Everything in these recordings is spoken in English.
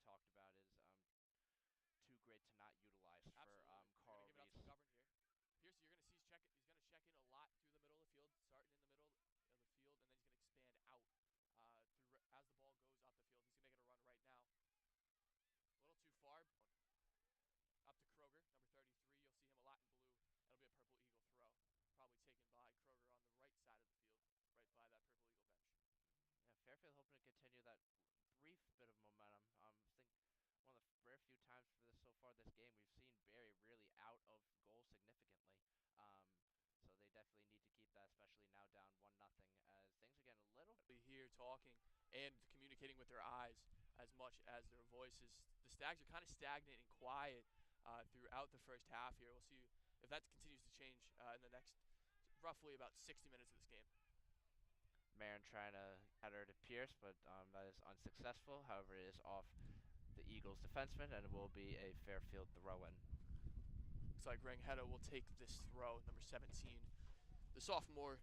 talked about is too great to not utilize for Absolutely. They're going to Carl give it out to Reese. McGovern here. Pierce, you're going to see he's going to check in a lot through the middle of the field, starting in the middle of the field, and then he's going to expand out through as the ball goes up the field. He's going to make it a run right now. A little too far. Up to Kroger, number 33. You'll see him a lot in blue. It'll be a Purple Eagle throw, probably taken by Kroger on the right side of the field, right by that Purple Eagle bench. Yeah, Fairfield hoping to continue that brief bit of momentum. I think one of the very few times for this so far this game we've seen Barry really out of goal significantly. So they definitely need to keep that, especially now down 1-0, as things are getting a little. Here talking and communicating with their eyes as much as their voices. The Stags are kind of stagnant and quiet throughout the first half here. We'll see if that continues to change in the next roughly about 60 minutes of this game. Marin trying to header to Pierce, but that is unsuccessful. However, it is off the Eagles defenseman, and it will be a Fairfield throw-in. Looks like Rangheta will take this throw, number 17. The sophomore.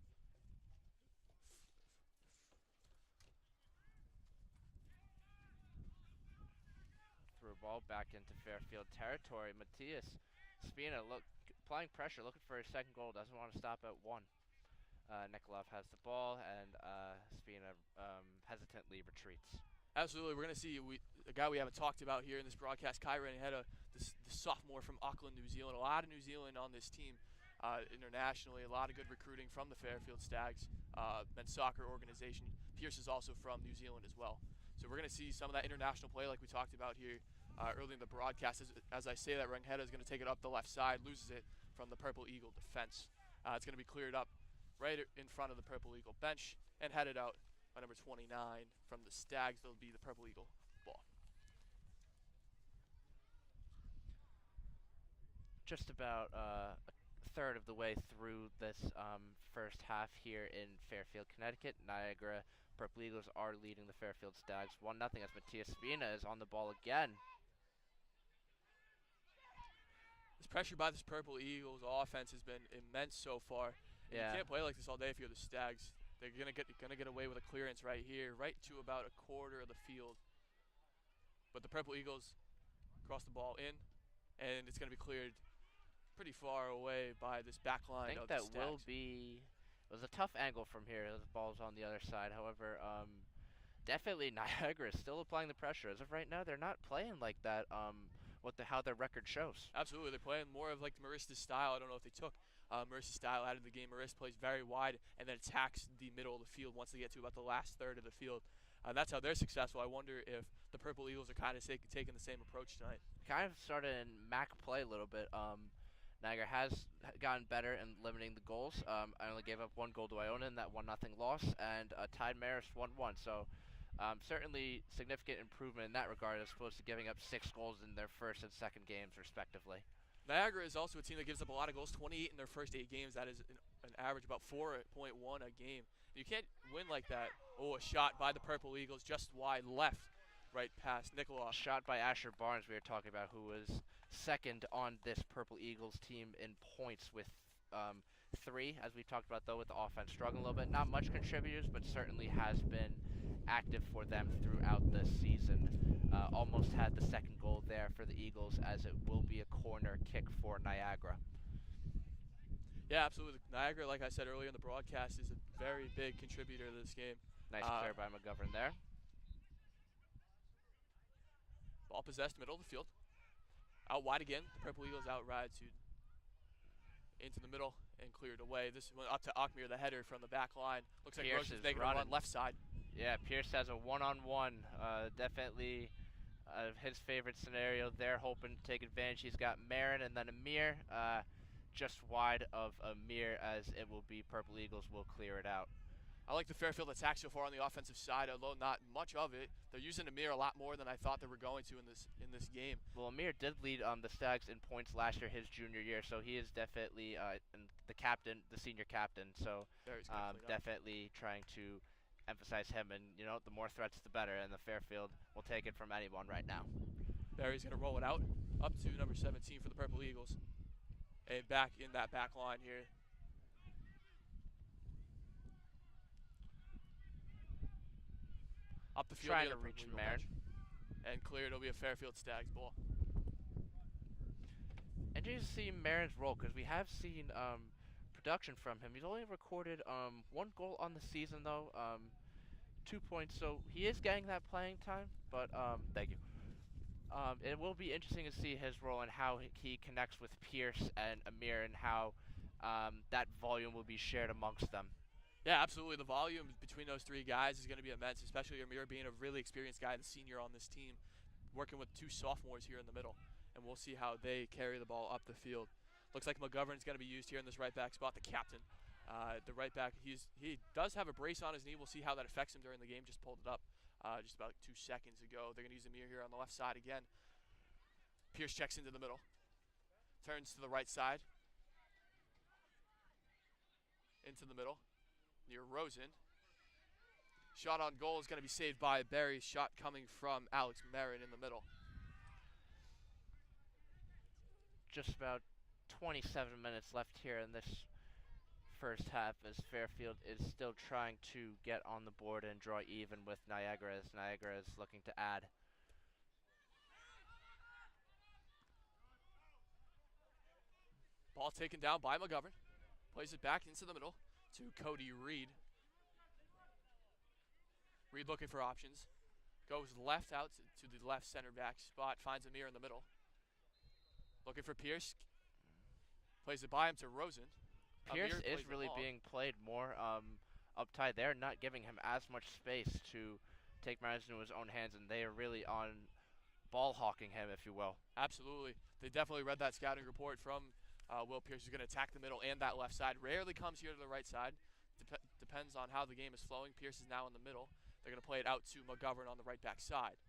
Through ball back into Fairfield territory. Matthias Spina applying pressure, looking for his second goal. Doesn't want to stop at one. Nikolov has the ball, and Spina hesitantly retreats. Absolutely. We're going to see a guy we haven't talked about here in this broadcast, Kai Rangheta, the sophomore from Auckland, New Zealand. A lot of New Zealand on this team internationally. A lot of good recruiting from the Fairfield Stags men's soccer organization. Pierce is also from New Zealand as well. So we're going to see some of that international play like we talked about here early in the broadcast. As I say that, Rangheta is going to take it up the left side, loses it from the Purple Eagle defense. It's going to be cleared up right in front of the Purple Eagle bench and headed out by number 29 from the Stags. That'll be the Purple Eagle ball. Just about a third of the way through this first half here in Fairfield, Connecticut. Niagara Purple Eagles are leading the Fairfield Stags 1-0 as Matthias Spina is on the ball again. This pressure by this Purple Eagles offense has been immense so far. Yeah. You can't play like this all day if you're the Stags. They're gonna get away with a clearance right here, right to about a quarter of the field. But the Purple Eagles cross the ball in, and it's gonna be cleared pretty far away by this back line of the Stags. I think that will be. It was a tough angle from here. The ball's on the other side. However, definitely Niagara is still applying the pressure. As of right now, they're not playing like that. How their record shows. Absolutely, they're playing more of like Marista's style. I don't know if they took Marista's style out of the game. Marista plays very wide and then attacks the middle of the field once they get to about the last third of the field. That's how they're successful. I wonder if the Purple Eagles are kind of taking the same approach tonight. Kind of started in MAC play a little bit. Niagara has gotten better in limiting the goals. I only gave up one goal to Iona in that 1-0 loss, and tied Marist 1-1. So certainly significant improvement in that regard as opposed to giving up 6 goals in their first and second games, respectively. Niagara is also a team that gives up a lot of goals, 28 in their first 8 games. That is an average about 4.1 a game. You can't win like that. Oh, a shot by the Purple Eagles just wide left, right past Nikolov. Shot by Asher Barnes, we were talking about, who was second on this Purple Eagles team in points with 3, as we talked about, though, with the offense struggling a little bit. Not much contributors, but certainly has been active for them throughout the season. Almost had the second goal there for the Eagles, as it will be a corner kick for Niagara. Yeah, absolutely. Niagara, like I said earlier in the broadcast, is a very big contributor to this game. Nice clear by McGovern there. Ball possessed, middle of the field. Out wide again. The Purple Eagles outride into the middle and cleared away. This went up to Achmir, the header from the back line. Looks like Roche is making a run left side. Yeah, Pierce has a one-on-one. Definitely his favorite scenario there, hoping to take advantage. He's got Marin and then Amir just wide of Amir, as it will be Purple Eagles will clear it out. I like the Fairfield attack so far on the offensive side, although not much of it. They're using Amir a lot more than I thought they were going to in this game. Well, Amir did lead the Stags in points last year, his junior year, so he is definitely the captain, the senior captain. So definitely trying to emphasize him, and the more threats, the better. And the Fairfield will take it from anyone right now. Barry's going to roll it out up to number 17 for the Purple Eagles, and back in that back line here. Up the field, trying to reach Marin. and cleared. It'll be a Fairfield Stags ball. Interesting to see Marin's role, because we have seen production from him. He's only recorded 1 goal on the season, though, 2 points, so he is getting that playing time, but thank you. It will be interesting to see his role and how he connects with Pierce and Amir, and how that volume will be shared amongst them. Yeah, absolutely. The volume between those three guys is going to be immense, especially Amir being a really experienced guy, the senior on this team, working with 2 sophomores here in the middle. And we'll see how they carry the ball up the field. Looks like McGovern's going to be used here in this right back spot, the captain. The right back, he does have a brace on his knee. We'll see how that affects him during the game. Just pulled it up just about 2 seconds ago. They're going to use Amir here on the left side again. Pierce checks into the middle. Turns to the right side. Into the middle. Near Rosen. Shot on goal is going to be saved by Barry. Shot coming from Alex Marin in the middle. Just about 27 minutes left here in this first half, as Fairfield is still trying to get on the board and draw even with Niagara, as Niagara is looking to add. Ball taken down by McGovern. Plays it back into the middle to Cody Reed. Reed looking for options. Goes left out to the left center back spot. Finds Amir in the middle. Looking for Pierce. Plays it by him to Rosen. Pierce is really being played more uptight. They're not giving him as much space to take matters into his own hands, and they are really on ball hawking him, if you will. Absolutely. They definitely read that scouting report from Will Pierce, who's going to attack the middle and that left side. Rarely comes here to the right side. Depends on how the game is flowing. Pierce is now in the middle. They're going to play it out to McGovern on the right back side.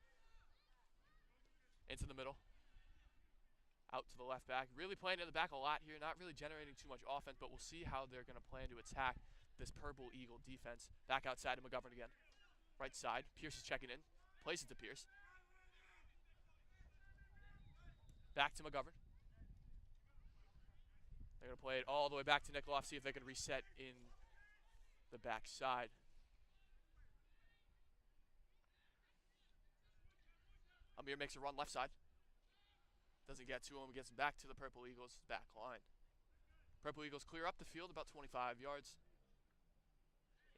Into the middle. Out to the left back. Really playing in the back a lot here. Not really generating too much offense, but we'll see how they're going to plan to attack this Purple Eagle defense. Back outside to McGovern again. Right side. Pierce is checking in. Plays it to Pierce. Back to McGovern. They're going to play it all the way back to Nikoloff, see if they can reset in the back side. Amir makes a run left side. Doesn't get to him. Gets back to the Purple Eagles back line. Purple Eagles clear up the field about 25 yards.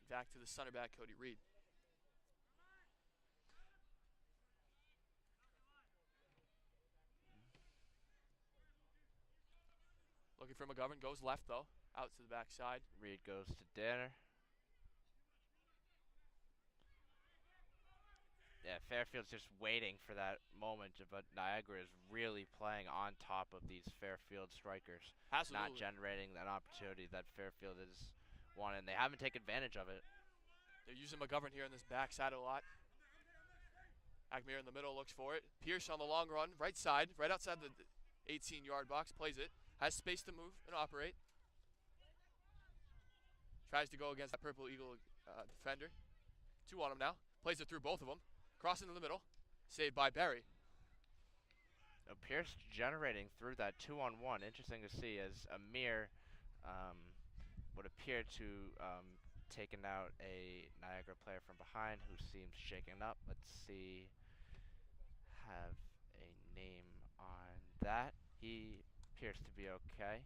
Back to the center back, Cody Reed. Looking for McGovern. Goes left, though. Out to the back side. Reed goes to Danner. Yeah, Fairfield's just waiting for that moment, but Niagara is really playing on top of these Fairfield strikers. Absolutely. Not generating an opportunity that Fairfield has wanted, and they haven't taken advantage of it. They're using McGovern here on this backside a lot. Agmir in the middle looks for it. Pierce on the long run, right side, right outside the 18-yard box, plays it. Has space to move and operate. Tries to go against that Purple Eagle defender. 2 on him now. Plays it through both of them. Cross into the middle. Saved by Barry. Now Pierce generating through that 2-on-1. Interesting to see, as Amir would appear to taken out a Niagara player from behind who seems shaken up. Let's see. Have a name on that. He appears to be okay.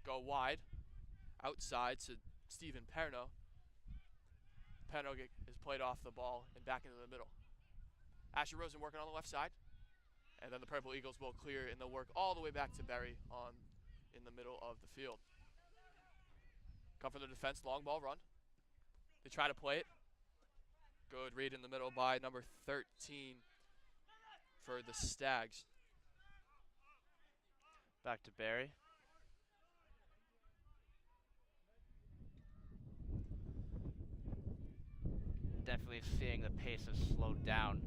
Go wide. Outside to Stephen Perno. Perno is played off the ball and back into the middle. Asher Rosen working on the left side. And then the Purple Eagles will clear, and they'll work all the way back to Barry in the middle of the field. Come from the defense, long ball run. They try to play it. Good read in the middle by number 13 for the Stags. Back to Barry. Definitely seeing the pace have slowed down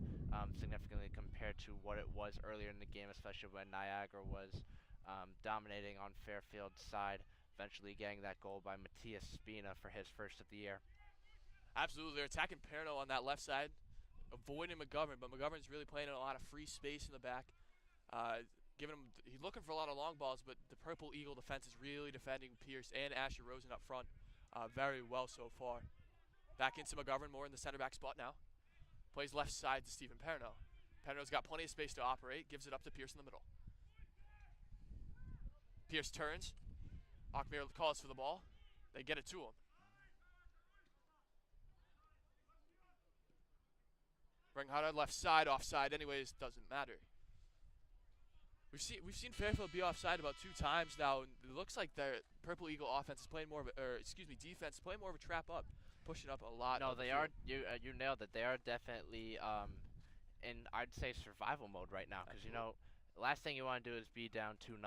significantly compared to what it was earlier in the game, especially when Niagara was dominating on Fairfield's side, eventually getting that goal by Matthias Spina for his first of the year. Absolutely, they're attacking Perno on that left side, avoiding McGovern, but McGovern's really playing in a lot of free space in the back. He's looking for a lot of long balls, but the Purple Eagle defense is really defending Pierce and Asher Rosen up front very well so far. Back into McGovern, more in the center back spot now. Plays left side to Stephen Perno. Perno's got plenty of space to operate. Gives it up to Pierce in the middle. Pierce turns. Achmir calls for the ball. They get it to him. Ringhada left side, offside. Anyways, doesn't matter. We've seen Fairfield be offside about 2 times now, and it looks like their Purple Eagle offense is playing more of defense is playing more of a trap up, pushing up a lot. No, they are. You nailed it. They are definitely in, I'd say, survival mode right now, because the last thing you want to do is be down 2-0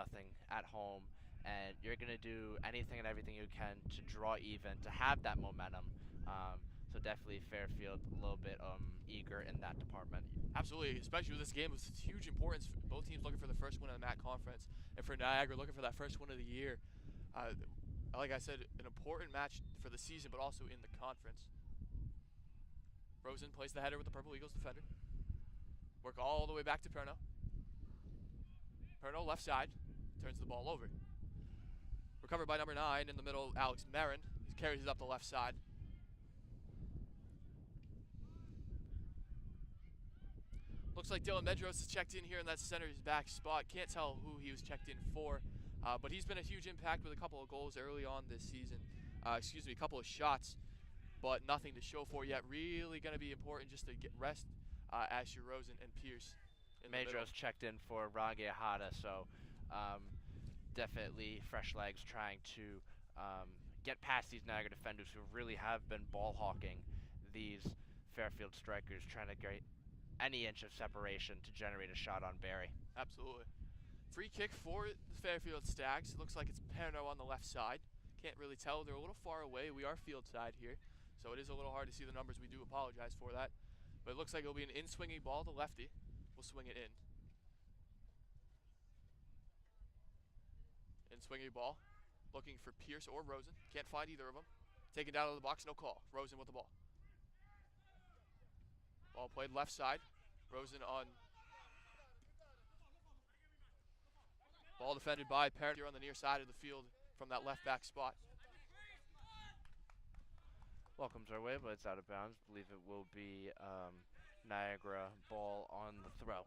at home, and you're gonna do anything and everything you can to draw even, to have that momentum. So definitely Fairfield a little bit eager in that department. Absolutely, especially with this game, it's huge importance. Both teams looking for the first win in the MAC conference, and for Niagara looking for that first win of the year. Like I said, an important match for the season, but also in the conference. Rosen plays the header with the Purple Eagles defender. Work all the way back to Perno. Perno left side, turns the ball over. Recovered by number 9 in the middle, Alex Marin. He carries it up the left side. Looks like Dylan Medros is checked in here in that center's back spot. Can't tell who he was checked in for, but he's been a huge impact with a couple of goals early on this season. A couple of shots, but nothing to show for yet. Really going to be important just to get rest Asher Rosen and Pierce. Medros checked in for Rangi Ahada, so definitely fresh legs trying to get past these Niagara defenders who really have been ball hawking these Fairfield strikers, trying to get any inch of separation to generate a shot on Barry. Absolutely. Free kick for the Fairfield Stags. It looks like it's Perno on the left side. Can't really tell. They're a little far away. We are field side here, so it is a little hard to see the numbers. We do apologize for that. But it looks like it'll be an in-swinging ball to lefty. We'll swing it in. In-swinging ball. Looking for Pierce or Rosen. Can't find either of them. Taken down to the box, no call. Rosen with the ball. Ball played left side. Rosen on. Ball defended by Parent here on the near side of the field from that left back spot. Ball comes our way, but it's out of bounds. Believe it will be Niagara ball on the throw.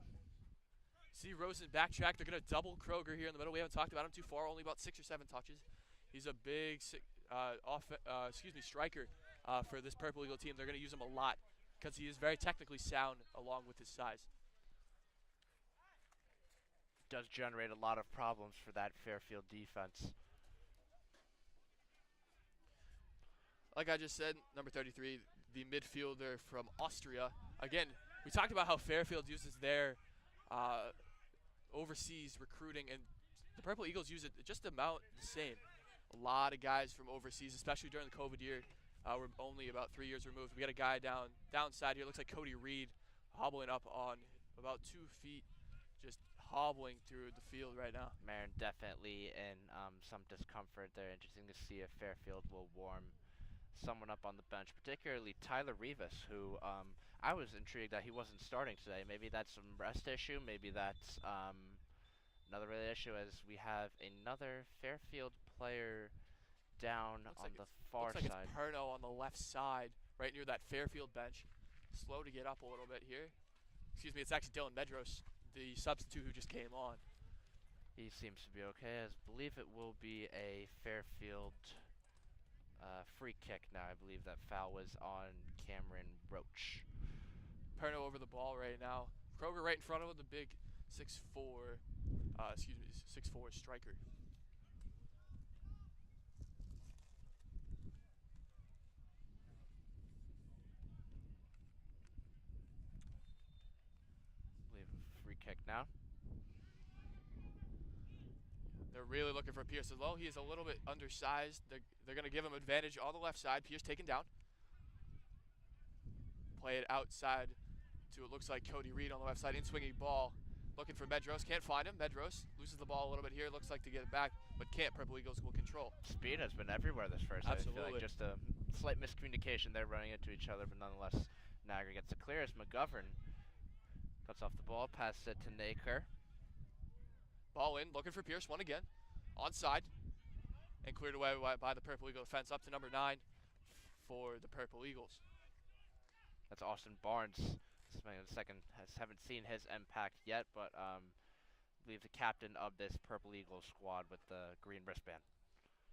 See Rosen backtrack. They're going to double Kroger here in the middle. We haven't talked about him too far, only about 6 or 7 touches. He's a big striker for this Purple Eagle team. They're going to use him a lot because he is very technically sound along with his size. Does generate a lot of problems for that Fairfield defense. Like I just said, number 33, the midfielder from Austria. Again, we talked about how Fairfield uses their overseas recruiting, and the Purple Eagles use it just about the same. A lot of guys from overseas, especially during the COVID year. We're only about 3 years removed. We got a guy downside here. Looks like Cody Reed hobbling up on about 2 feet, just hobbling through the field right now. Marin definitely in some discomfort there. Interesting to see if Fairfield will warm someone up on the bench, particularly Tyler Rivas, who I was intrigued that he wasn't starting today. Maybe that's some rest issue. Maybe that's another really issue, as we have another Fairfield player down on the far side. Looks like side. It's Perno on the left side, right near that Fairfield bench. Slow to get up a little bit here. Excuse me, it's actually Dylan Medros, the substitute who just came on. He seems to be okay. I believe it will be a Fairfield free kick now. I believe that foul was on Cameron Roach. Perno over the ball right now. Kroger right in front of him, the big 6'4", 6'4" striker. Free kick now. They're really looking for Pierce as well. He is a little bit undersized. They're going to give him advantage on the left side. Pierce taken down. Play it outside to, it looks like Cody Reed on the left side. In-swinging ball. Looking for Medros. Can't find him. Medros loses the ball a little bit here. Looks like to get it back, but can't. Purple Eagles will control. Speed has been everywhere this first. Absolutely. I feel like just a slight miscommunication there, running into each other, but nonetheless, Niagara gets it clear as McGovern cuts off the ball, passes it to Naker. Ball in, looking for Pierce, one again. Onside, and cleared away by the Purple Eagle defense. Up to number 9 for the Purple Eagles. That's Austin Barnes Haven't seen his impact yet, but I believe the captain of this Purple Eagles squad with the green wristband.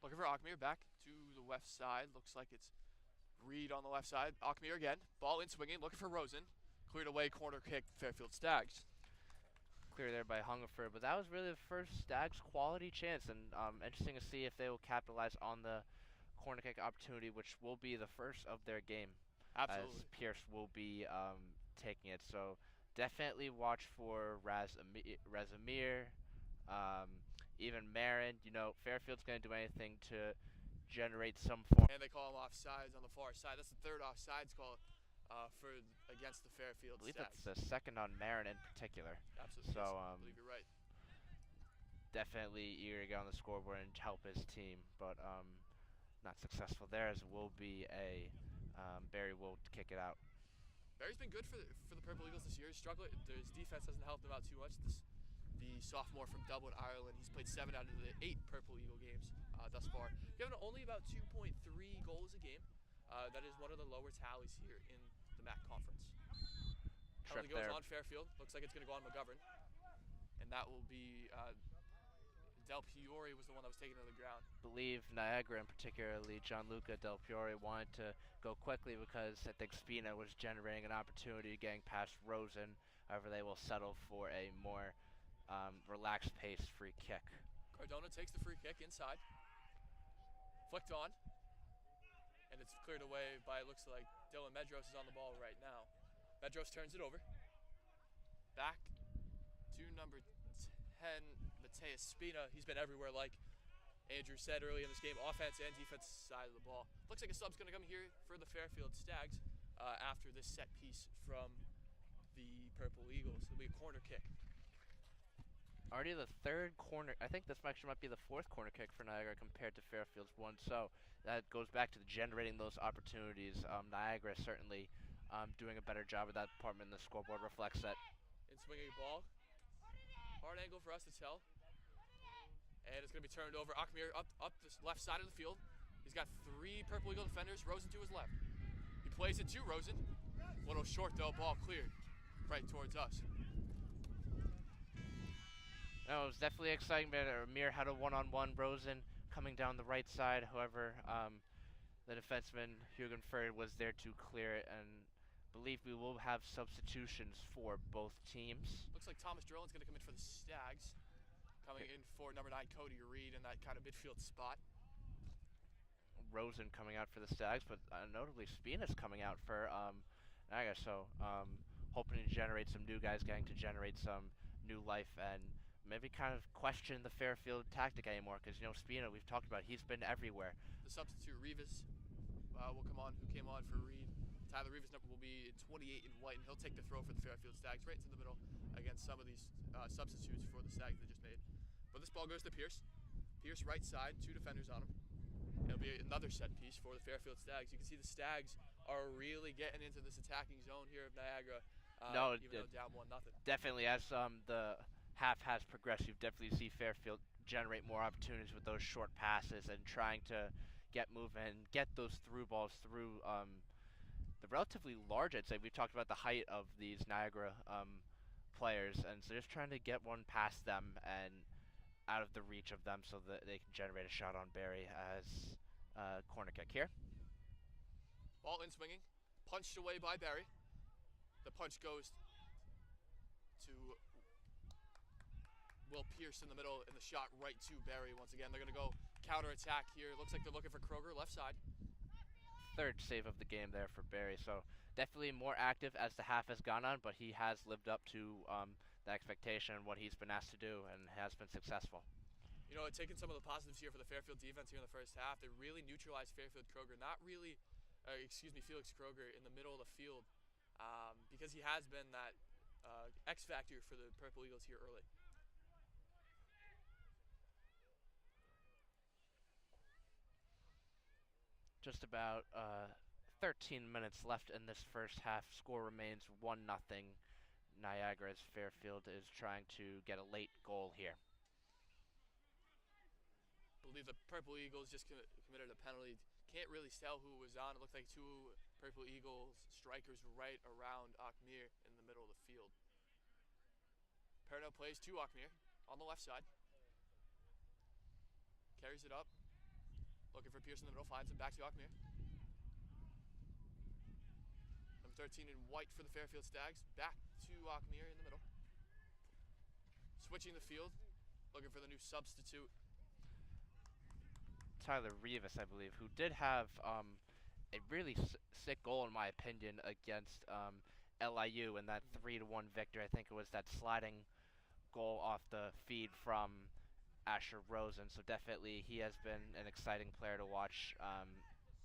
Looking for Achmir back to the left side. Looks like it's Reed on the left side. Achmir again. Ball in swinging. Looking for Rosen. Cleared away. Corner kick. Fairfield Stags. Clear there by Hungerford, but that was really the first Stags quality chance, and interesting to see if they will capitalize on the corner kick opportunity, which will be the first of their game, Absolutely. as Pierce will be taking it. So definitely watch for Razamir, even Marin. You know, Fairfield's going to do anything to generate some form. And they call him offsides on the far side. That's the third offsides call for against the Fairfield I believe Stags. it's the second on Marin in particular. Absolutely. So Yes, I believe you're right. definitely eager to get on the scoreboard and help his team, but not successful there, as will be a Barry will kick it out. Barry's been good for the Purple Eagles this year. He's struggling. His defense hasn't helped him out too much. The sophomore from Dublin, Ireland. He's played 7 out of the 8 Purple Eagle games thus far. Given only about 2.3 goals a game. That is one of the lower tallies here in the MAC conference. Penalty goes on Fairfield. Looks like it's going to go on McGovern. And that will be Del Piore was the one that was taken to the ground. I believe Niagara, and particularly Gianluca Del Piore, wanted to go quickly because I think Spina was generating an opportunity getting past Rosen. However, they will settle for a more relaxed pace free kick. Cardona takes the free kick inside. Flicked on. And it's cleared away by, it looks like Dylan Medros is on the ball right now. Medros turns it over. Back to number 10, Mateus Spina. He's been everywhere, like Andrew said early in this game, offense and defense side of the ball. Looks like a sub's going to come here for the Fairfield Stags after this set piece from the Purple Eagles. It'll be a corner kick. Already the third corner. I think this actually might be the fourth corner kick for Niagara compared to Fairfield's one. So that goes back to generating those opportunities. Niagara certainly doing a better job of that department. The scoreboard reflects that. In swinging ball. Hard angle for us to tell. And it's going to be turned over. Achmir up the left side of the field. He's got 3 Purple Eagle defenders. Rosen to his left. He plays it to Rosen. A little short though. Ball cleared right towards us. No, it was definitely exciting, but Amir had a one-on-one. Rosen coming down the right side. However, the defenseman, Hugenford, was there to clear it, and I believe we will have substitutions for both teams. Looks like Thomas Drillin's going to come in for the Stags. Coming in for number 9, Cody Reed, in that kind of midfield spot. Rosen coming out for the Stags, but notably Spina's coming out for Niagara. So hoping to generate some new guys, getting to generate some new life, and maybe kind of question the Fairfield tactic anymore, because, you know, Spina, we've talked about, he's been everywhere. The substitute, Rivas, will come on, who came on for Reed. Tyler Rivas' number will be 28 in white, and he'll take the throw for the Fairfield Stags right into the middle against some of these substitutes for the Stags they just made. But this ball goes to Pierce. Pierce right side, 2 defenders on him. It'll be another set piece for the Fairfield Stags. You can see the Stags are really getting into this attacking zone here of Niagara, even though down 1-0. Definitely, as the half has progressed, you definitely see Fairfield generate more opportunities with those short passes and trying to get moving, get those through balls through the relatively large, I'd say. We've talked about the height of these Niagara players, and so just trying to get one past them and out of the reach of them so that they can generate a shot on Barry as a corner kick here. Ball in swinging, punched away by Barry. The punch goes to Will Pierce in the middle, and the shot right to Barry once again. They're going to go counter-attack here. Looks like they're looking for Kroger, left side. Third save of the game there for Barry, so definitely more active as the half has gone on, but he has lived up to the expectation and what he's been asked to do, and has been successful. You know, taking some of the positives here for the Fairfield defense here in the first half, they really neutralized Fairfield Kroger. Not really, Felix Kroger in the middle of the field, because he has been that X factor for the Purple Eagles here early. Just about 13 minutes left in this first half. Score remains 1-0. Niagara, as Fairfield is trying to get a late goal here. I believe the Purple Eagles just committed a penalty Can't really tell who was on. It looked like two Purple Eagles strikers right around Akmir in the middle of the field. Perno plays to Akmir on the left side. Carries it up. Looking for Pierce in the middle. Finds him back to Akmir. Number 13 in white for the Fairfield Stags. Back to Akmir in the middle. Switching the field. Looking for the new substitute. Tyler Rivas, I believe, who did have a really sick goal, in my opinion, against LIU in that 3-1 victory. I think it was that sliding goal off the feed from Asher Rosen. So definitely he has been an exciting player to watch.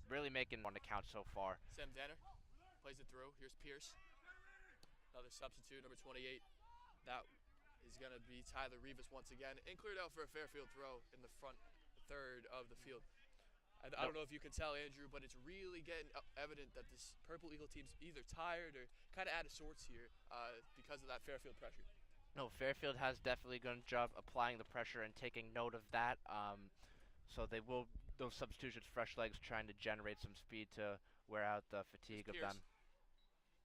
Really making one account so far. Sam Danner plays it through. Here's Pierce. Another substitute, number 28. That is going to be Tyler Rivas once again. And cleared out for a Fairfield throw in the front third of the field. I don't know if you can tell, Andrew, but it's really getting evident that this Purple Eagle team's either tired or kind of out of sorts here because of that Fairfield pressure. No, Fairfield has definitely done a job applying the pressure and taking note of that. So they will, those substitutions, fresh legs, trying to generate some speed to wear out the fatigue of them.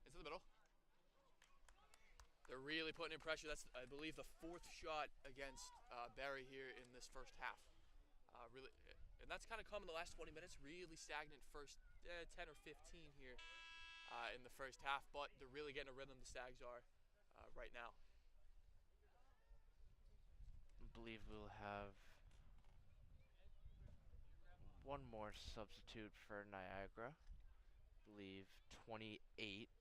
Into the middle. They're really putting in pressure. That's, I believe, the fourth shot against Barry here in this first half. Really, and that's kind of come in the last 20 minutes. Really stagnant first 10 or 15 here in the first half, but they're really getting a rhythm, the Stags are, right now. I believe we'll have one more substitute for Niagara. I believe 28.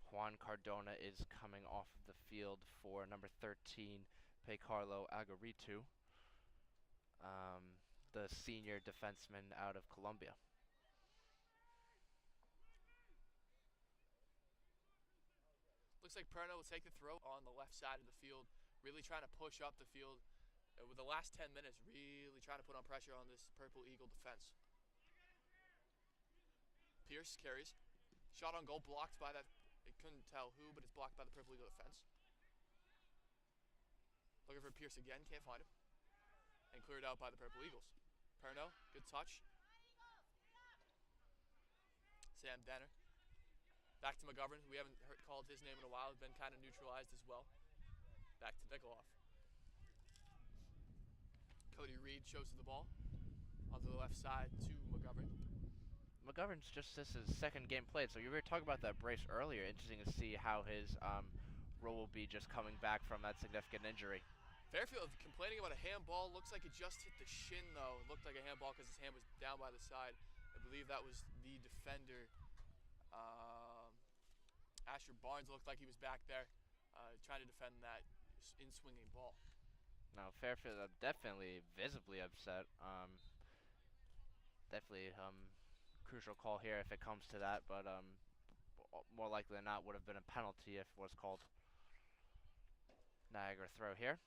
Juan Cardona is coming off of the field for number 13, Paycarlo Agaritu. The senior defenseman out of Colombia. Looks like Perno will take the throw on the left side of the field, really trying to push up the field with the last 10 minutes, really trying to put on pressure on this Purple Eagle defense. Pierce carries. Shot on goal blocked by that, I couldn't tell who, but it's blocked by the Purple Eagle defense. Looking for Pierce again, can't find him. And cleared out by the Purple Eagles. Perno, good touch. Sam Danner. Back to McGovern. We haven't called his name in a while. He's been kind of neutralized as well. Back to Nikoloff. Cody Reed shows the ball onto the left side to McGovern. McGovern's just this is second game played, so you were talking about that brace earlier. Interesting to see how his role will be just coming back from that significant injury. Fairfield complaining about a handball. Looks like it just hit the shin, though. It looked like a handball because his hand was down by the side. I believe that was the defender. Asher Barnes looked like he was back there trying to defend that in-swinging ball. Now, Fairfield definitely visibly upset. Definitely crucial call here if it comes to that, but more likely than not would have been a penalty if it was called. Niagara throw here.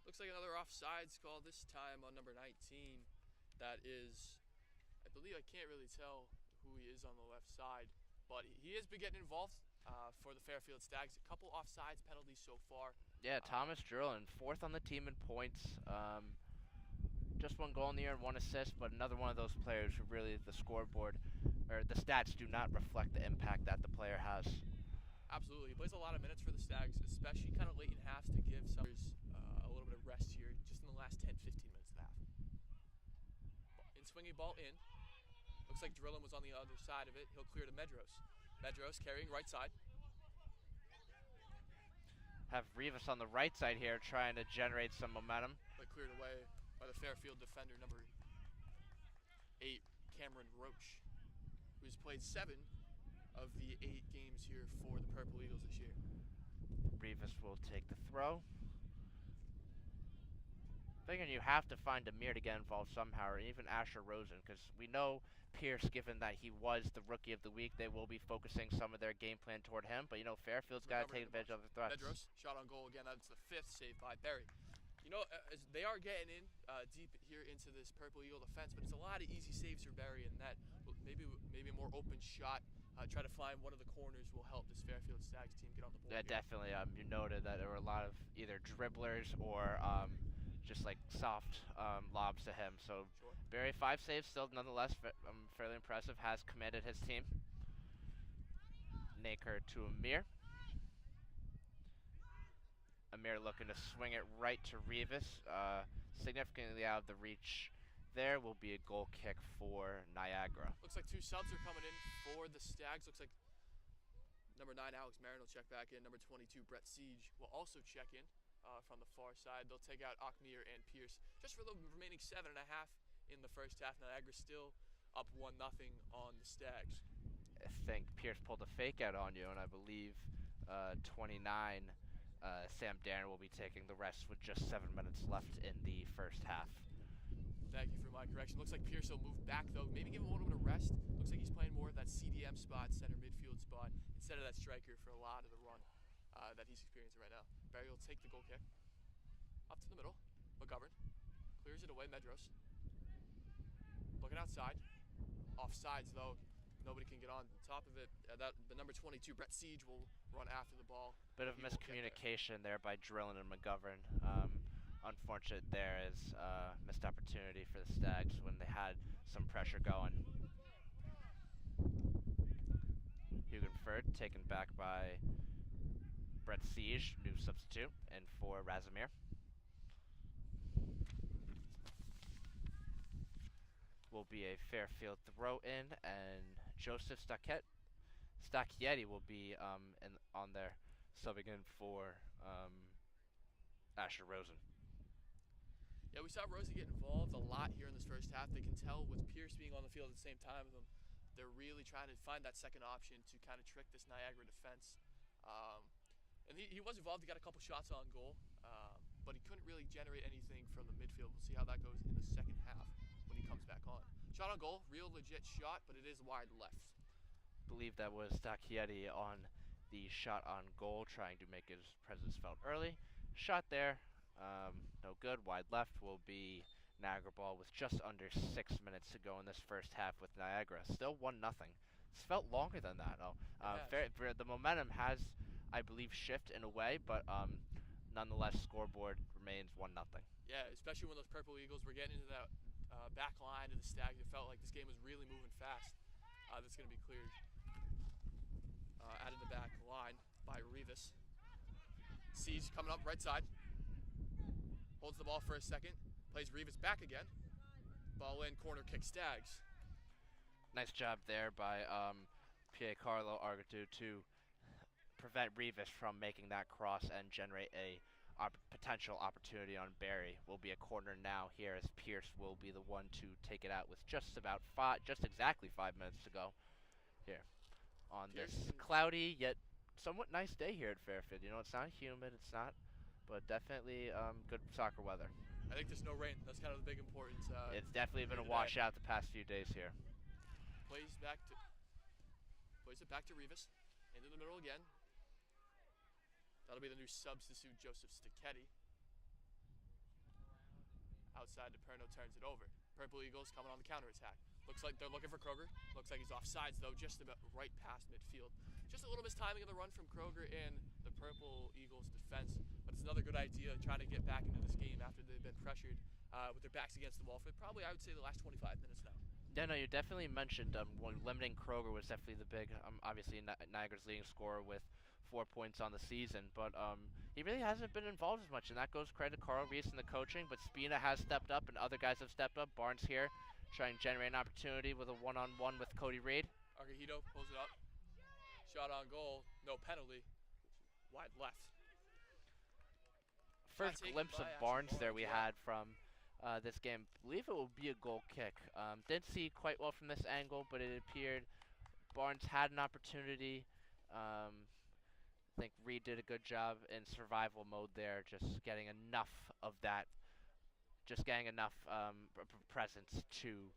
Looks like another offsides call this time on number 19. That is, I believe, I can't really tell who he is on the left side, but he has been getting involved for the Fairfield Stags. A couple offsides penalties so far. Yeah, Thomas Drillen, fourth on the team in points. Just one goal in the year and one assist, but another one of those players who really the scoreboard or the stats do not reflect the impact that the player has. Absolutely, he plays a lot of minutes for the Stags, especially kind of late in halves to give some a little bit of rest here, just in the last 10-15 minutes of the half. In-swinging ball in. Looks like Drillen was on the other side of it. He'll clear to Medros. Medros carrying right side. Have Rivas on the right side here trying to generate some momentum. But cleared away by the Fairfield defender, number 8, Cameron Roach, who's played 7 of the 8 games here for the Purple Eagles this year. Rivas will take the throw. Figuring you have to find Amir to get involved somehow, or even Asher Rosen, because we know Pierce, given that he was the Rookie of the Week, they will be focusing some of their game plan toward him. But, you know, Fairfield's got to take advantage of the threats. Medros, shot on goal again. That's the 5th save by Barry. You know, they are getting in deep here into this Purple Eagle defense, but it's a lot of easy saves for Barry, and that maybe a more open shot try to find one of the corners will help this Fairfield Stags team get on the board. Yeah, here. definitely. You noted that there were a lot of either dribblers or just like soft lobs to him. So Sure. Barry, 5 saves still, nonetheless, fairly impressive. Has commanded his team. Naker to Amir. Amir looking to swing it right to Rivas, significantly out of the reach. There will be a goal kick for Niagara. Looks like 2 subs are coming in for the Stags. Looks like number 9, Alex Marin will check back in. Number 22, Brett Siege will also check in from the far side. They'll take out Achmir and Pierce just for the remaining 7.5 in the first half. Niagara still up 1-0 on the Stags. I think Pierce pulled a fake out on you, and I believe 29, Sam Darren will be taking the rest with just 7 minutes left in the first half. Thank you for my correction. Looks like Pierce will move back, though. Maybe give him a little bit of rest. Looks like he's playing more of that CDM spot, center midfield spot, instead of that striker for a lot of the run that he's experiencing right now. Barry will take the goal kick. Up to the middle. McGovern clears it away. Medros looking outside. Offsides, though. Nobody can get on top of it. The number 22, Brett Siege, will run after the ball. Bit of miscommunication there by Drillin and McGovern. Unfortunate there is missed opportunity for the Stags when they had some pressure going. Hugenford taken back by Brett Siege, new substitute, and for Razimir. Will be a Fairfield throw in, and Joseph Stacchietti will be on there, subbing in for Asher Rosen. Yeah, we saw Rosie get involved a lot here in this first half. They can tell with Pierce being on the field at the same time with them, they're really trying to find that second option to kind of trick this Niagara defense. And he was involved. He got a couple shots on goal, but he couldn't really generate anything from the midfield. We'll see how that goes in the second half when he comes back on. Shot on goal, real legit shot, but it is wide left. Believe that was Stacchietti on the shot on goal, trying to make his presence felt early. Shot there, no good. Wide left will be Niagara ball with just under 6 minutes to go in this first half with Niagara. Still 1-0. It's felt longer than that, though. The momentum has, I believe, shift in a way, but nonetheless, scoreboard remains 1-0. Yeah, especially when those Purple Eagles were getting into that back line of the Stags. It felt like this game was really moving fast. That's going to be cleared out of the back line by Rivas. Siege coming up right side. Holds the ball for a second. Plays Rivas back again. Ball in, corner kick Stags. Nice job there by Piercarlo Argatu to prevent Rivas from making that cross and generate a potential opportunity on Barry. Will be a corner now here as Pierce will be the one to take it out with just exactly 5 minutes to go here on this cloudy yet somewhat nice day here at Fairfield. You know, it's not humid, it's not, but definitely good soccer weather. I think there's no rain. That's kind of the big importance. It's definitely been a washout the past few days here. Plays it back to Rivas. Into the middle again. That'll be the new substitute, Joseph Stacchietti. Outside, DePerno turns it over. Purple Eagles coming on the counterattack. Looks like they're looking for Kroger. Looks like he's offsides, though, just about right past midfield. Just a little mistiming of the run from Kroger and the Purple Eagles defense. But it's another good idea trying to get back into this game after they've been pressured with their backs against the wall for probably, I would say, the last 25 minutes now. Yeah, no, you definitely mentioned when limiting Kroger was definitely the big, obviously Niagara's leading scorer with 4 points on the season, but he really hasn't been involved as much, and that goes credit to Carl Reese and the coaching, but Spina has stepped up and other guys have stepped up. Barnes here trying to generate an opportunity with a one-on-one with Cody Reed. Argahito pulls it up. Shot on goal, no penalty. Wide left. First glimpse of Barnes there we had from this game. I believe it will be a goal kick. Didn't see quite well from this angle, but it appeared Barnes had an opportunity. I think Reed did a good job in survival mode there, just getting enough of that, presence to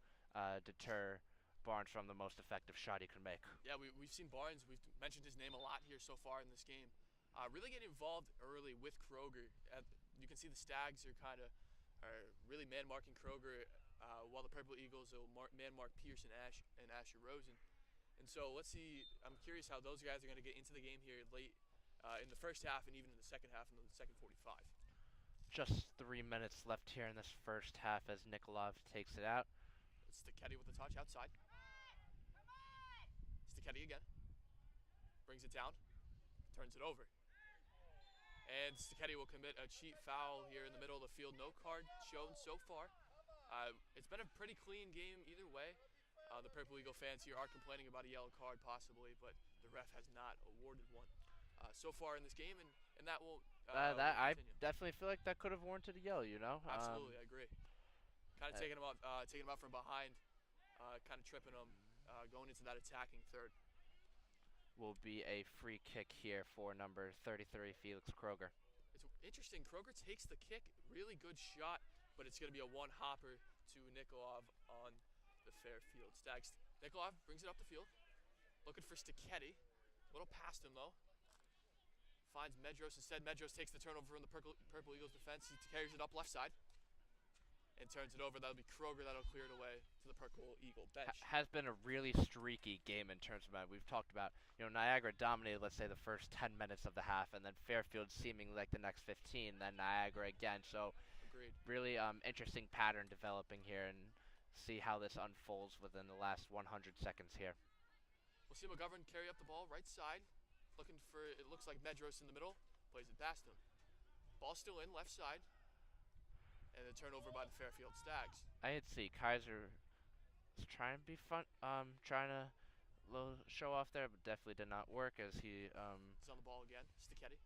deter Barnes from the most effective shot he could make. Yeah, we've seen Barnes. We've mentioned his name a lot here so far in this game. Really getting involved early with Kroger. You can see the Stags are really man-marking Kroger, while the Purple Eagles will man-mark Pierce and Asher Rosen. And so let's see. I'm curious how those guys are going to get into the game here late in the first half and even in the second half in the second 45. Just 3 minutes left here in this first half as Nikolov takes it out. It's Sticchetti with the touch outside. Sticchetti again. Brings it down. Turns it over. And Sticchetti will commit a cheap foul here in the middle of the field. No card shown so far. It's been a pretty clean game either way. The Purple Eagle fans here are complaining about a yellow card possibly, but the ref has not awarded one so far in this game, and that will I continue. definitely feel like that could have warranted a yellow, you know? Absolutely, I agree. Kind of taking him out from behind, kind of tripping him, going into that attacking third. Will be a free kick here for number 33, Felix Kroger. It's interesting. Kroger takes the kick, really good shot, but it's going to be a one-hopper to Nikolov on the Fairfield Stags. Nikolov brings it up the field, looking for Sticchetti. A little past him, though. Finds Medros instead. Medros takes the turnover from the Purple Eagles defense. He carries it up left side and turns it over. That'll be Kroger that'll clear it away to the Purple Eagle bench. Has been a really streaky game in terms of we've talked about, Niagara dominated, let's say, the first 10 minutes of the half, and then Fairfield seemingly like the next 15, then Niagara again. So Agreed. Really interesting pattern developing here, and see how this unfolds within the last 100 seconds here. We'll see McGovern carry up the ball right side, looking for, it looks like Medros in the middle, plays it past him. Ball still in, left side, and a turnover by the Fairfield Stags. I did see Kaiser was trying to be fun, trying to show off there, but definitely did not work as he He's on the ball again, Sticchetti.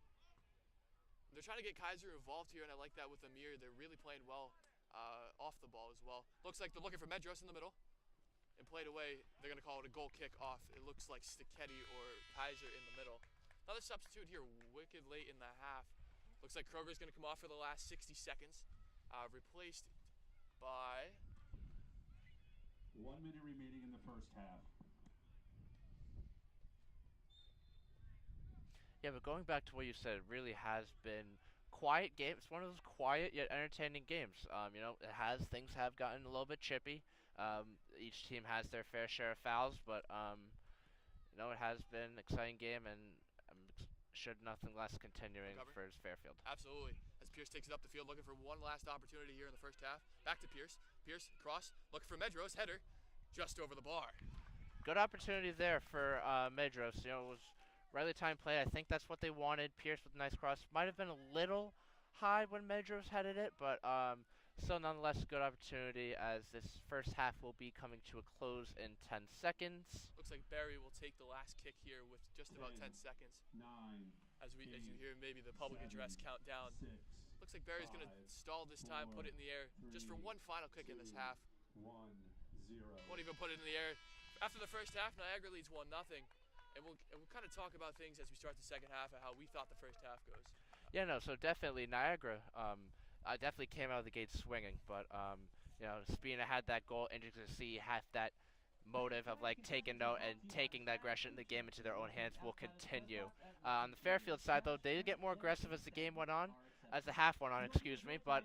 They're trying to get Kaiser involved here, and I like that with Amir. They're really playing well off the ball as well. Looks like they're looking for Medros in the middle. And played away, they're going to call it a goal kick off. It looks like Sticchetti or Kaiser in the middle. Another substitute here, wicked late in the half. Looks like Kroger's going to come off for the last 60 seconds. Replaced by... 1 minute remaining in the first half. Yeah, but going back to what you said, it really has been quiet game. It's one of those quiet yet entertaining games. Things have gotten a little bit chippy. Each team has their fair share of fouls, but it has been an exciting game, and should nothing less continuing for Fairfield. Absolutely. As Pierce takes it up the field, looking for one last opportunity here in the first half. Back to Pierce. Pierce cross, looking for Medros, header, just over the bar. Good opportunity there for Medros. It was rightly timed play. I think that's what they wanted. Pierce with a nice cross. Might have been a little high when Medros headed it, but still nonetheless a good opportunity as this first half will be coming to a close in 10 seconds. Looks like Barry will take the last kick here with just about 10 seconds. 9, as you hear maybe the public address count down. 6, Looks like Barry's going to stall this time, put it in the air just for one final kick in this half. 1, 0. Won't even put it in the air. After the first half, Niagara leads 1-0. And we'll kind of talk about things as we start the second half and how we thought the first half goes. Yeah, no, so definitely Niagara I definitely came out of the gate swinging, but Spina had that goal, and you can see half that motive of taking note and taking the aggression in the game into their own hands will continue. On the Fairfield side, though, they did get more aggressive as the game went on, as the half went on, but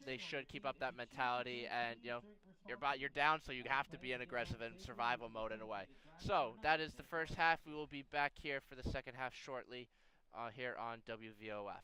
they should keep up that mentality, and you're down, so you have to be in aggressive and survival mode in a way. So that is the first half. We will be back here for the second half shortly here on WVOF.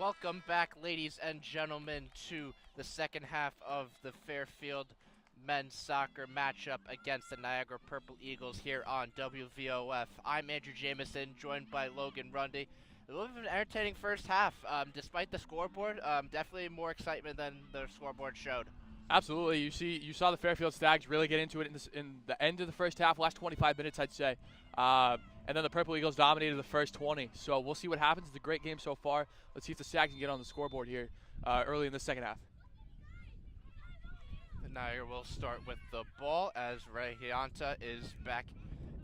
Welcome back, ladies and gentlemen, to the second half of the Fairfield men's soccer matchup against the Niagara Purple Eagles here on WVOF. I'm Andrew Jamieson, joined by Logan Rundy. A little bit of an entertaining first half, despite the scoreboard. Definitely more excitement than the scoreboard showed. Absolutely. You saw the Fairfield Stags really get into it in the end of the first half, last 25 minutes, I'd say. And then the Purple Eagles dominated the first 20. So we'll see what happens. It's a great game so far. Let's see if the Stags can get on the scoreboard here early in the second half. The Niagara will start with the ball as Rahianta is back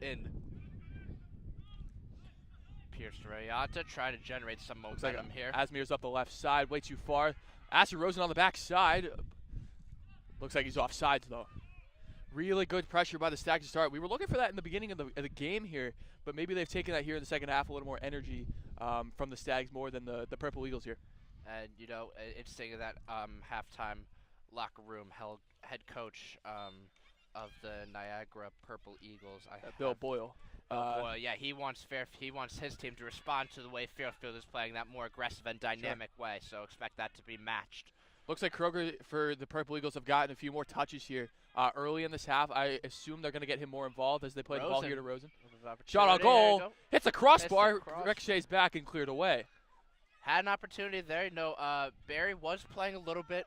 in. Pierce to Rahianta, trying to generate some momentum here. Asmir's up the left side, way too far. Asher Rosen on the back side. Looks like he's offsides, though. Really good pressure by the Stags to start. We were looking for that in the beginning of the game here, but maybe they've taken that here in the second half, a little more energy from the Stags more than the Purple Eagles here. And, you know, interesting that halftime locker room head coach of the Niagara Purple Eagles. Bill Boyle. Boyle, yeah, he wants his team to respond to the way Fairfield is playing, that more aggressive and dynamic way, so expect that to be matched. Looks like Kroger for the Purple Eagles have gotten a few more touches here early in this half. I assume they're going to get him more involved as they play the ball here to Rosen. Shot on goal. Hits a crossbar. Ricochets back and cleared away. Had an opportunity there. You know, Barry was playing a little bit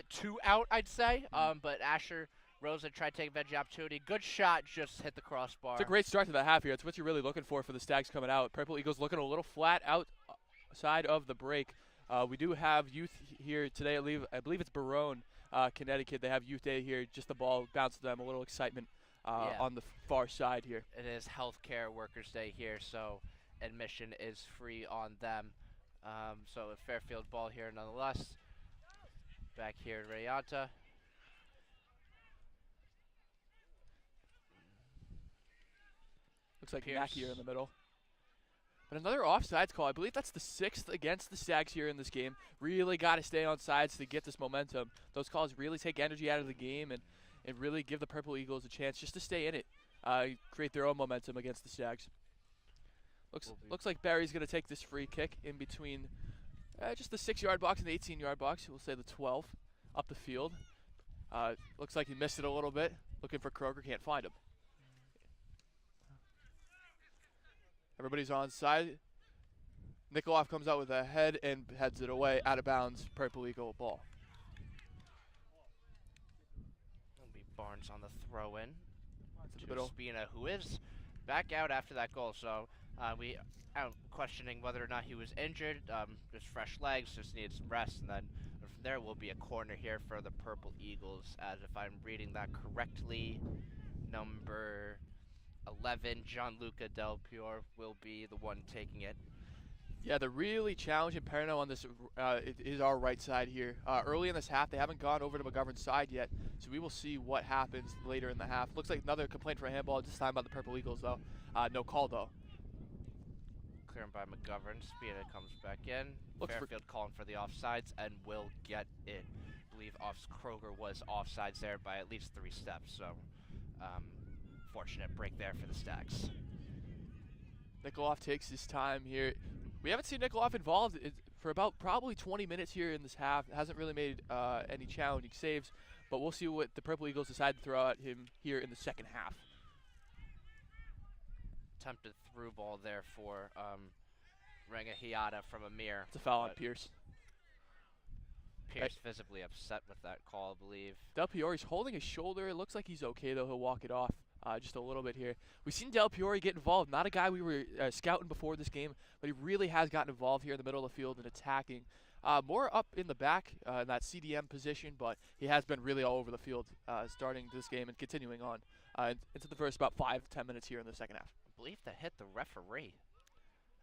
too out, I'd say. But Asher Rosen tried to take advantage of the opportunity. Good shot, just hit the crossbar. It's a great start to the half here. It's what you're really looking for the Stags coming out. Purple Eagles looking a little flat outside of the break. We do have youth here today. I believe it's Barone, Connecticut. They have youth day here. Just the ball bounced to them. A little excitement on the far side here. It is Healthcare Workers Day here, so admission is free on them. So a Fairfield ball here nonetheless. Back here to Rahianta. Looks like Mackey here in the middle. But another offsides call. I believe that's the 6th against the Stags here in this game. Really got to stay on sides to get this momentum. Those calls really take energy out of the game and really give the Purple Eagles a chance just to stay in it, create their own momentum against the Stags. Looks like Barry's going to take this free kick in between just the 6-yard box and the 18-yard box. We'll say the 12 up the field. Looks like he missed it a little bit. Looking for Kroger, can't find him. Everybody's on side. Nikoloff comes out with a head and heads it away, out of bounds, Purple Eagle ball. It'll be Barnes on the throw-in To the middle. Spina, who is back out after that goal. So we out questioning whether or not he was injured. Just fresh legs, just needed some rest, and then from there will be a corner here for the Purple Eagles. As if I'm reading that correctly, number 11, Gianluca Del Pior will be the one taking it. Yeah, the really challenging Perno on this is our right side here. Early in this half, they haven't gone over to McGovern's side yet, so we will see what happens later in the half. Looks like another complaint for a handball, this time by the Purple Eagles, though. No call, though. Cleared by McGovern. Spina comes back in. Fairfield calling for the offsides and will get it. I believe Kroger was offsides there by at least 3 steps, so fortunate break there for the Stags. Nikoloff takes his time here. We haven't seen Nikoloff involved for about probably 20 minutes here in this half. Hasn't really made any challenging saves, but we'll see what the Purple Eagles decide to throw at him here in the second half. Attempted through ball there for Rangahiata from Amir. It's a foul on Pierce. Pierce visibly upset with that call, I believe. Del Piori's holding his shoulder. It looks like he's okay, though. He'll walk it off just a little bit here. We've seen Del Piori get involved. Not a guy we were scouting before this game, but he really has gotten involved here in the middle of the field and attacking. More up in the back in that CDM position, but he has been really all over the field starting this game and continuing on into the first about 5-10 minutes here in the second half. I believe that hit the referee.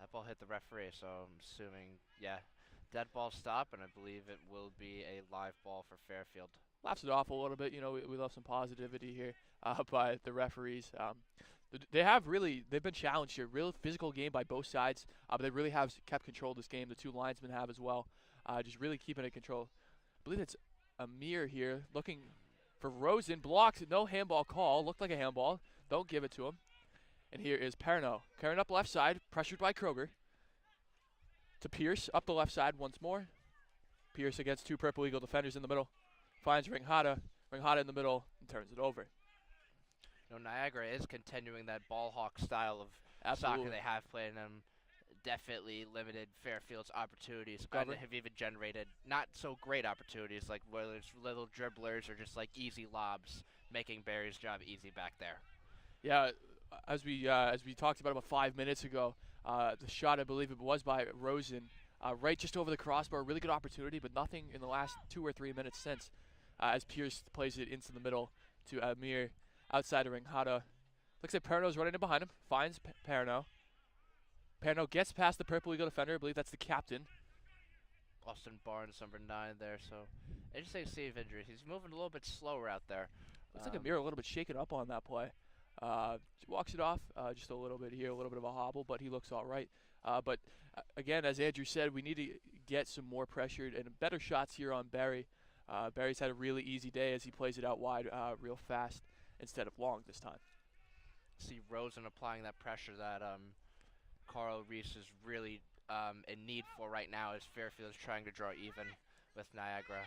That ball hit the referee, so I'm assuming, yeah, dead ball stop, and I believe it will be a live ball for Fairfield. Laughs it off a little bit. You know, we love some positivity here by the referees. They've been challenged here. Real physical game by both sides, but they really have kept control of this game. The two linesmen have as well. Just really keeping it in control. I believe it's Amir here looking for Rosen. Blocked, no handball call. Looked like a handball. Don't give it to him. And here is Perno. Carrying up left side, pressured by Kroger. To Pierce, up the left side once more. Pierce against two Purple Eagle defenders in the middle. Finds Ringhada. Ringhada in the middle and turns it over. Niagara is continuing that ball hawk style of Absolutely. soccer they have played, and definitely limited Fairfield's opportunities. Cover. And have even generated not so great opportunities, like whether it's little dribblers or just like easy lobs, making Barry's job easy back there. Yeah, as we talked about 5 minutes ago, the shot, I believe it was by Rosen, right just over the crossbar. Really good opportunity, but nothing in the last 2 or 3 minutes since, as Pierce plays it into the middle to Amir, outside of Ringhada. Looks like Perno's running in behind him, finds Perno. Perno gets past the Purple Eagle defender. I believe that's the captain. Austin Barnes, number 9 there, so interesting to see if injuries. He's moving a little bit slower out there. Looks like Amir a little bit shaken up on that play. Walks it off just a little bit here, a little bit of a hobble, but he looks all right. But again, as Andrew said, we need to get some more pressure and better shots here on Barry. Barry's had a really easy day as he plays it out wide real fast instead of long this time. See Rosen applying that pressure that Carl Reese is really in need for right now, as Fairfield is trying to draw even with Niagara.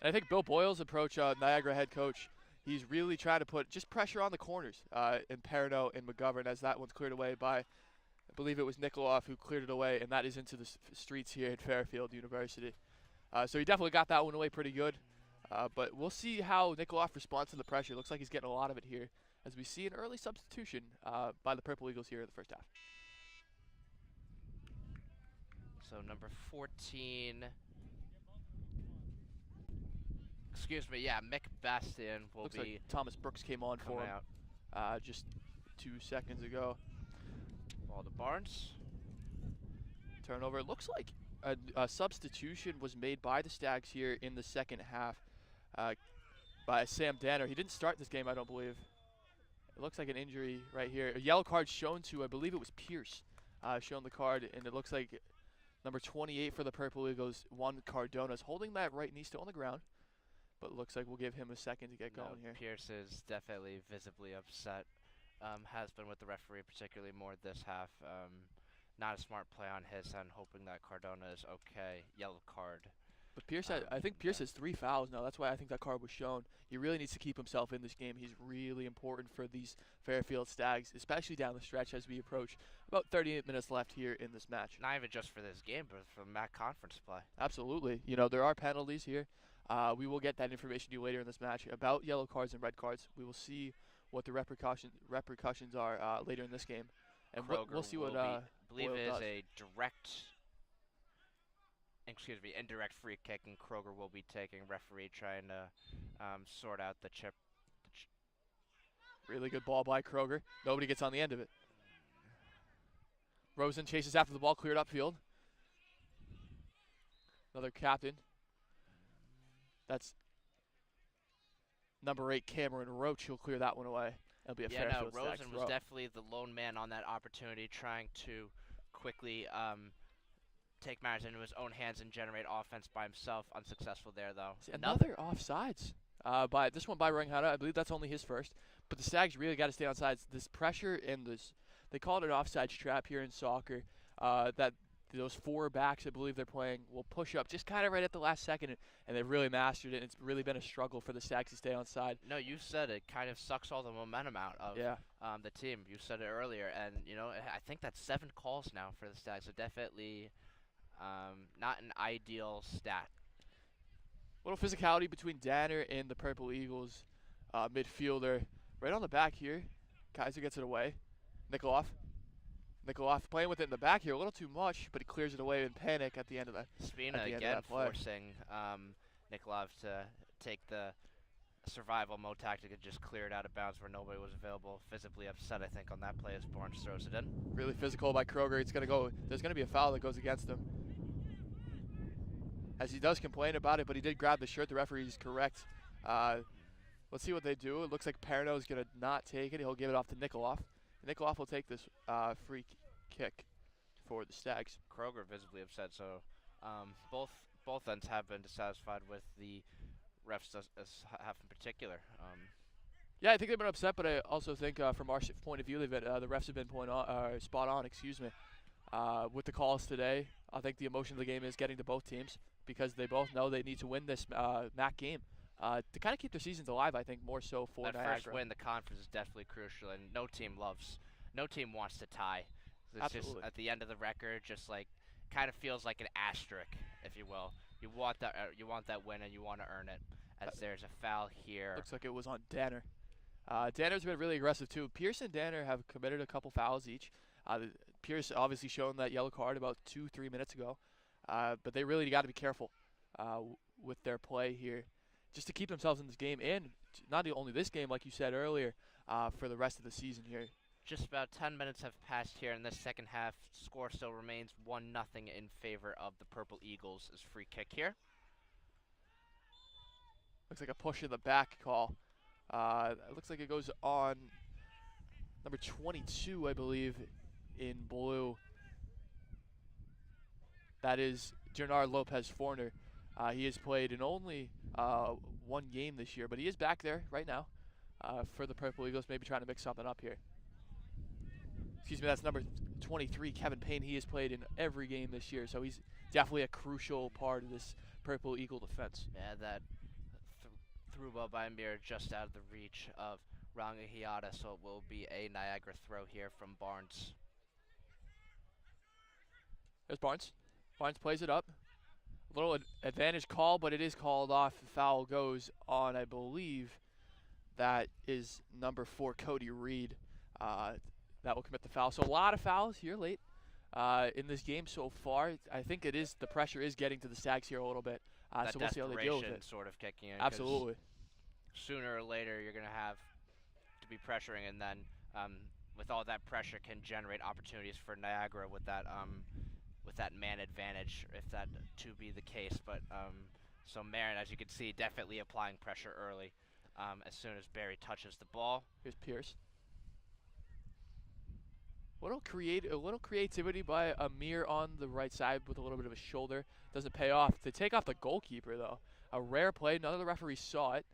And I think Bill Boyle's approach, Niagara head coach, he's really trying to put just pressure on the corners in Perno and McGovern, as that one's cleared away by, I believe it was Nikoloff who cleared it away, and that is into the streets here at Fairfield University. So he definitely got that one away pretty good. But we'll see how Nikoloff responds to the pressure. Looks like he's getting a lot of it here, as we see an early substitution by the Purple Eagles here in the first half. So number 14, excuse me, yeah, Mick Bastian will Looks be like Thomas Brooks came on for him out. just 2 seconds ago. Ball to Barnes. Turnover. It looks like a substitution was made by the Stags here in the second half by Sam Danner. He didn't start this game, I don't believe. It looks like an injury right here. A yellow card shown to, I believe it was Pierce, shown the card, and it looks like number 28 for the Purple Eagles, Juan Cardona's holding that right knee still on the ground, but it looks like we'll give him a second to get going here. Pierce is definitely visibly upset. Has been with the referee, particularly more this half. Not a smart play on his end, hoping that Cardona is okay. Yellow card. But Pierce, I think Pierce has 3 fouls now. That's why I think that card was shown. He really needs to keep himself in this game. He's really important for these Fairfield Stags, especially down the stretch as we approach about 38 minutes left here in this match. Not even just for this game, but for MAC conference play. Absolutely. You know, there are penalties here. We will get that information to you later in this match about yellow cards and red cards. We will see what the repercussions are later in this game. And we'll see what I believe Boyle it is does. a indirect free kick, and Kroger will be taking. Referee trying to sort out the chip. Really good ball by Kroger. Nobody gets on the end of it. Rosen chases after the ball, cleared upfield. Another captain. That's number 8, Cameron Roach. He'll clear that one away. It'll be a Fairfield Stags Rosen was throw. definitely the lone man on that opportunity, trying to quickly take matters into his own hands and generate offense by himself. Unsuccessful there, though. Another offsides. By this one by Ringhada. I believe that's only his first. But the Stags really got to stay on sides. This pressure and this, they call it an offsides trap here in soccer. That those 4 backs, I believe they're playing, will push up just kind of right at the last second, and they've really mastered it. It's really been a struggle for the Stags to stay on side. No, you said it kind of sucks all the momentum out of the team. You said it earlier, and I think that's 7 calls now for the Stags. So definitely not an ideal stat. Little physicality between Danner and the Purple Eagles midfielder. Right on the back here. Kaiser gets it away. Nikoloff playing with it in the back here a little too much, but he clears it away in panic at the end of that. Spina again forcing Nikoloff to take the survival mode tactic and just clear it out of bounds where nobody was available. Visibly upset, I think, on that play as Barnes throws it in. Really physical by Kroger. It's gonna go. There's gonna be a foul that goes against him. As he does complain about it, but he did grab the shirt. The referee's correct. Let's see what they do. It looks like Perno's going to not take it. He'll give it off to Nikoloff. Nikoloff will take this free kick for the Stags. Kroger visibly upset, so both ends have been dissatisfied with the refs half in particular. Yeah, I think they've been upset, but I also think from our point of view, the refs have been spot on. Excuse me. with the calls today. I think the emotion of the game is getting to both teams because they both know they need to win this MAC game to kind of keep their seasons alive. I think more so for That Niagara. first win, the conference is definitely crucial, and no team wants to tie. It's Absolutely. just at the end of the record, just like kind of feels like an asterisk, if you will. You want that win, and you want to earn it. As there's a foul here. Looks like it was on Danner. Danner's been really aggressive too. Pierce and Danner have committed a couple fouls each. Pierce obviously shown that yellow card about 2-3 minutes ago, but they really got to be careful with their play here, just to keep themselves in this game, and not only this game, like you said earlier, for the rest of the season here. Just about 10 minutes have passed here in this second half. Score still remains 1-0 in favor of the Purple Eagles. Is free kick here. Looks like a push in the back call. It looks like it goes on number 22, I believe, in blue. That is Gernard Lopez Forner. He has played in only one game this year, but he is back there right now for the Purple Eagles, maybe trying to mix something up here. Excuse me, that's number 23, Kevin Payne. He has played in every game this year, so he's definitely a crucial part of this Purple Eagle defense. Yeah, that through ball by Amir just out of the reach of Rangahiata, so it will be a Niagara throw here from Barnes. There's Barnes. Barnes plays it up. A little advantage call, but it is called off. The foul goes on, I believe, that is number 4, Cody Reed. That will commit the foul. So a lot of fouls here late in this game so far. I think the pressure is getting to the Stags here a little bit. So we'll see how they deal with it. Sort of kicking in. Absolutely. Sooner or later, you're going to have to be pressuring, and then with all that pressure can generate opportunities for Niagara with that man advantage, if that to be the case. But so Marin, as you can see, definitely applying pressure early. As soon as Barry touches the ball. Here's Pierce. A little creativity by Amir on the right side with a little bit of a shoulder. Doesn't pay off. They take off the goalkeeper, though. A rare play. None of the referees saw it.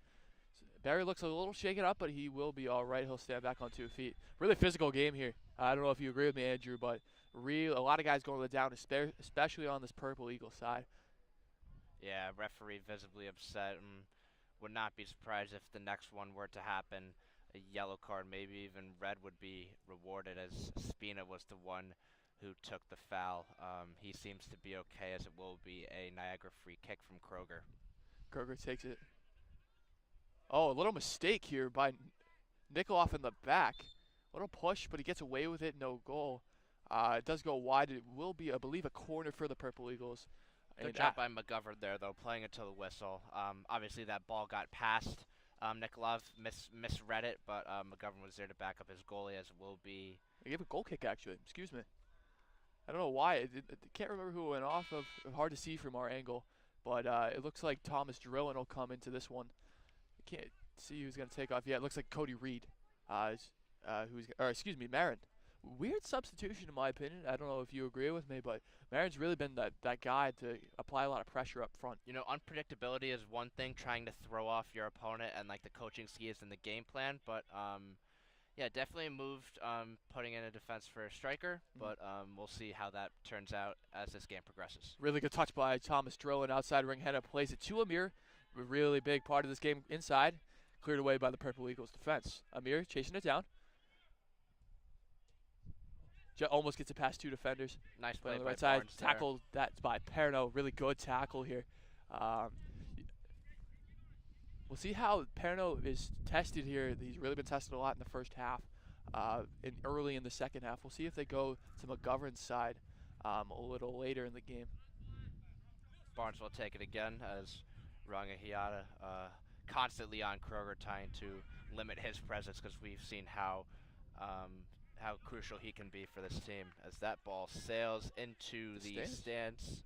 Barry looks a little shaken up, but he will be all right. He'll stand back on 2 feet. Really physical game here. I don't know if you agree with me, Andrew, but a lot of guys going to the down, especially on this Purple Eagle side. Yeah, referee visibly upset, and would not be surprised if the next one were to happen. A yellow card, maybe even red, would be rewarded, as Spina was the one who took the foul. He seems to be okay, as it will be a Niagara free kick from Kroger. Kroger takes it. Oh, a little mistake here by Nikoloff in the back. A little push, but he gets away with it. No goal. It does go wide. It will be, I believe, a corner for the Purple Eagles. Good job by McGovern there, though, playing it to the whistle. Obviously, that ball got past. Nikolov misread it, but McGovern was there to back up his goalie, as it will be. They gave a goal kick, actually. Excuse me. I don't know why. I can't remember who it went off of. Hard to see from our angle. But it looks like Thomas Drillin will come into this one. I can't see who's going to take off. Yeah, it looks like Cody Reed. Marin. Weird substitution, in my opinion. I don't know if you agree with me, but Marin's really been that guy to apply a lot of pressure up front. You know, unpredictability is one thing, trying to throw off your opponent, and like the coaching skills in the game plan. But yeah, definitely moved putting in a defense for a striker. But we'll see how that turns out as this game progresses. Really good touch by Thomas Drillin outside ring header, plays it to Amir. A really big part of this game inside, cleared away by the Purple Eagles defense. Amir chasing it down. Almost gets it past 2 defenders. Nice play on the by right side. Barnes Tackled that by Perno. Really good tackle here. We'll see how Perno is tested here. He's really been tested a lot in the first half, and early in the second half. We'll see if they go to McGovern's side a little later in the game. Barnes will take it again, as Rangahiata constantly on Kroger, trying to limit his presence, because we've seen how crucial he can be for this team, as that ball sails into the stands.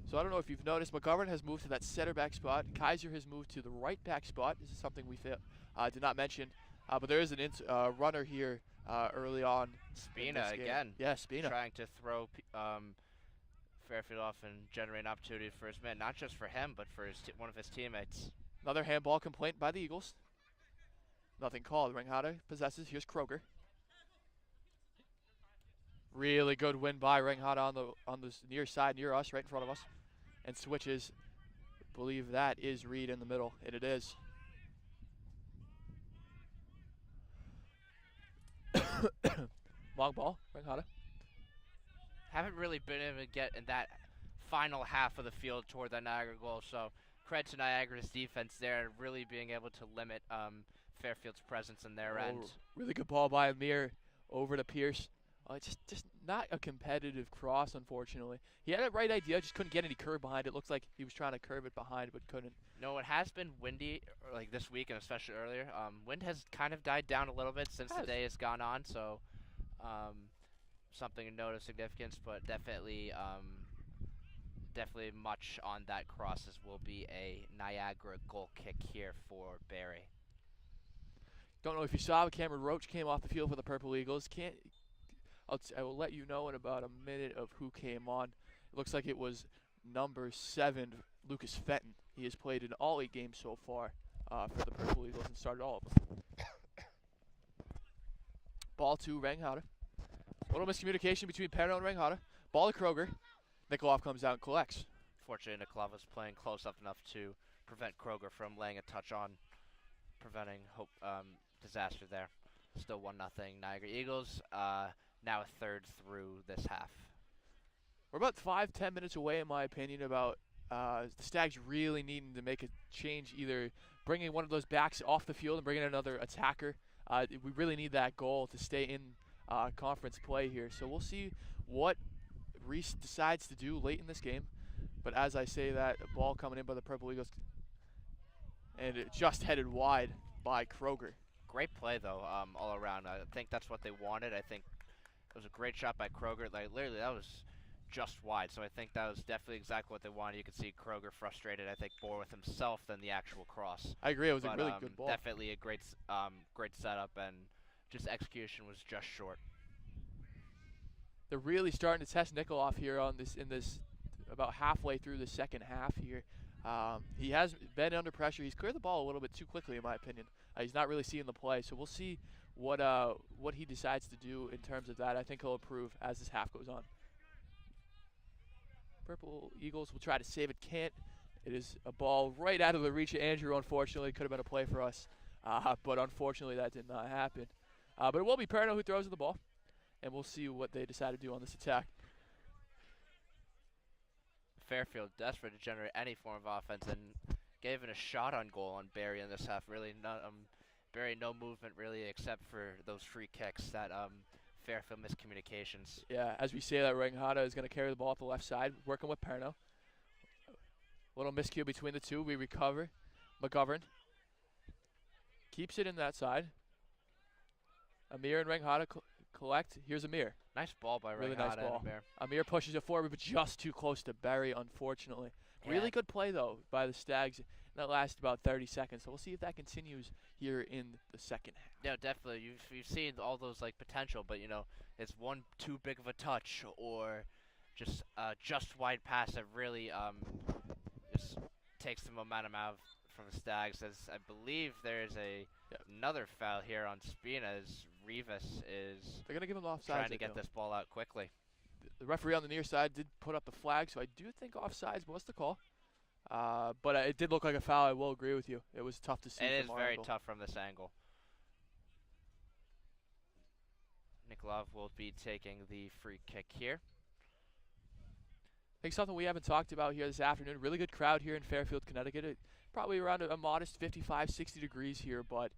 So I don't know if you've noticed, McGovern has moved to that center back spot. Kaiser has moved to the right back spot. This is something we did not mention, but there is an runner here early on. Spina again. Yeah, Spina. Trying to throw Fairfield off and generate an opportunity for his man, not just for him, but for one of his teammates. Another handball complaint by the Eagles. Nothing called. Ranghata possesses. Here's Kroger. Really good win by Ringhada on the near side, near us, right in front of us. And switches. Believe that is Reed in the middle, and it is. Long ball, Ringhada. Haven't really been able to get in that final half of the field toward the Niagara goal, so credit to Niagara's defense there, really being able to limit Fairfield's presence in their end. Really good ball by Amir over to Pierce. Just not a competitive cross, unfortunately. He had a right idea, just couldn't get any curve behind it. Looks like he was trying to curve it behind, but couldn't. No, it has been windy, like this week and especially earlier. Wind has kind of died down a little bit since the day has gone on, so something to note of significance, but definitely much on that cross as will be a Niagara goal kick here for Barry. Don't know if you saw, but Cameron Roach came off the field for the Purple Eagles. I will let you know in about a minute of who came on. It looks like it was number 7, Lucas Fenton. He has played in all 8 games so far for the Purple Eagles and started all of them. Ball to Ringhada. A little miscommunication between Perno and Ringhada. Ball to Kroger. Nikolov comes out and collects. Fortunately, Nikolov was playing close up enough to prevent Kroger from laying a touch on, preventing disaster there. Still 1-0 Niagara Eagles. Now a third through this half. We're about 5-10 minutes away, in my opinion, about the Stags really needing to make a change, either bringing one of those backs off the field and bringing another attacker. We really need that goal to stay in conference play here. So we'll see what Reese decides to do late in this game. But as I say that, a ball coming in by the Purple Eagles, and it just headed wide by Kroger. Great play, though, all around. I think that's what they wanted. I think it was a great shot by Kroger. Like, literally, that was just wide. So I think that was definitely exactly what they wanted. You could see Kroger frustrated, I think, more with himself than the actual cross. I agree. It was a really good ball. Definitely a great setup, and just execution was just short. They're really starting to test Nikolov here in this about halfway through the second half here. He has been under pressure. He's cleared the ball a little bit too quickly, in my opinion. He's not really seeing the play, so we'll see what he decides to do in terms of that. I think he'll improve as this half goes on. Purple Eagles will try to save it. Can't. It is a ball right out of the reach of Andrew, unfortunately. Could have been a play for us, but unfortunately that did not happen. But it will be Perno who throws the ball, and we'll see what they decide to do on this attack. Fairfield desperate to generate any form of offense and gave it a shot on goal on Barry in this half. Really, Barry no movement really except for those free kicks that Fairfield miscommunications. Yeah, as we say that, Ringhada is going to carry the ball up the left side, working with Perno. Little miscue between the two. We recover. McGovern keeps it in that side. Amir and Ringhada collect. Here's Amir. Nice ball by really Ringhada. Nice ball. Amir. Amir pushes it forward, but just too close to Barry, unfortunately. Yeah. Really good play, though, by the Stags. That lasted about 30 seconds, so we'll see if that continues here in the second half. Yeah, definitely. You've seen all those potential, but it's one too big of a touch or just wide pass that really just takes the momentum out from the Stags. As I believe there's another foul here on Spina as Rivas is they're gonna give him offside. Trying to get this ball out quickly. The referee on the near side did put up the flag, so I do think offsides was the call. But it did look like a foul. I will agree with you. It was tough to see. It is very tough from this angle. Nikolov will be taking the free kick here. I think something we haven't talked about here this afternoon. Really good crowd here in Fairfield, Connecticut. Probably around a modest 55, 60 degrees here, but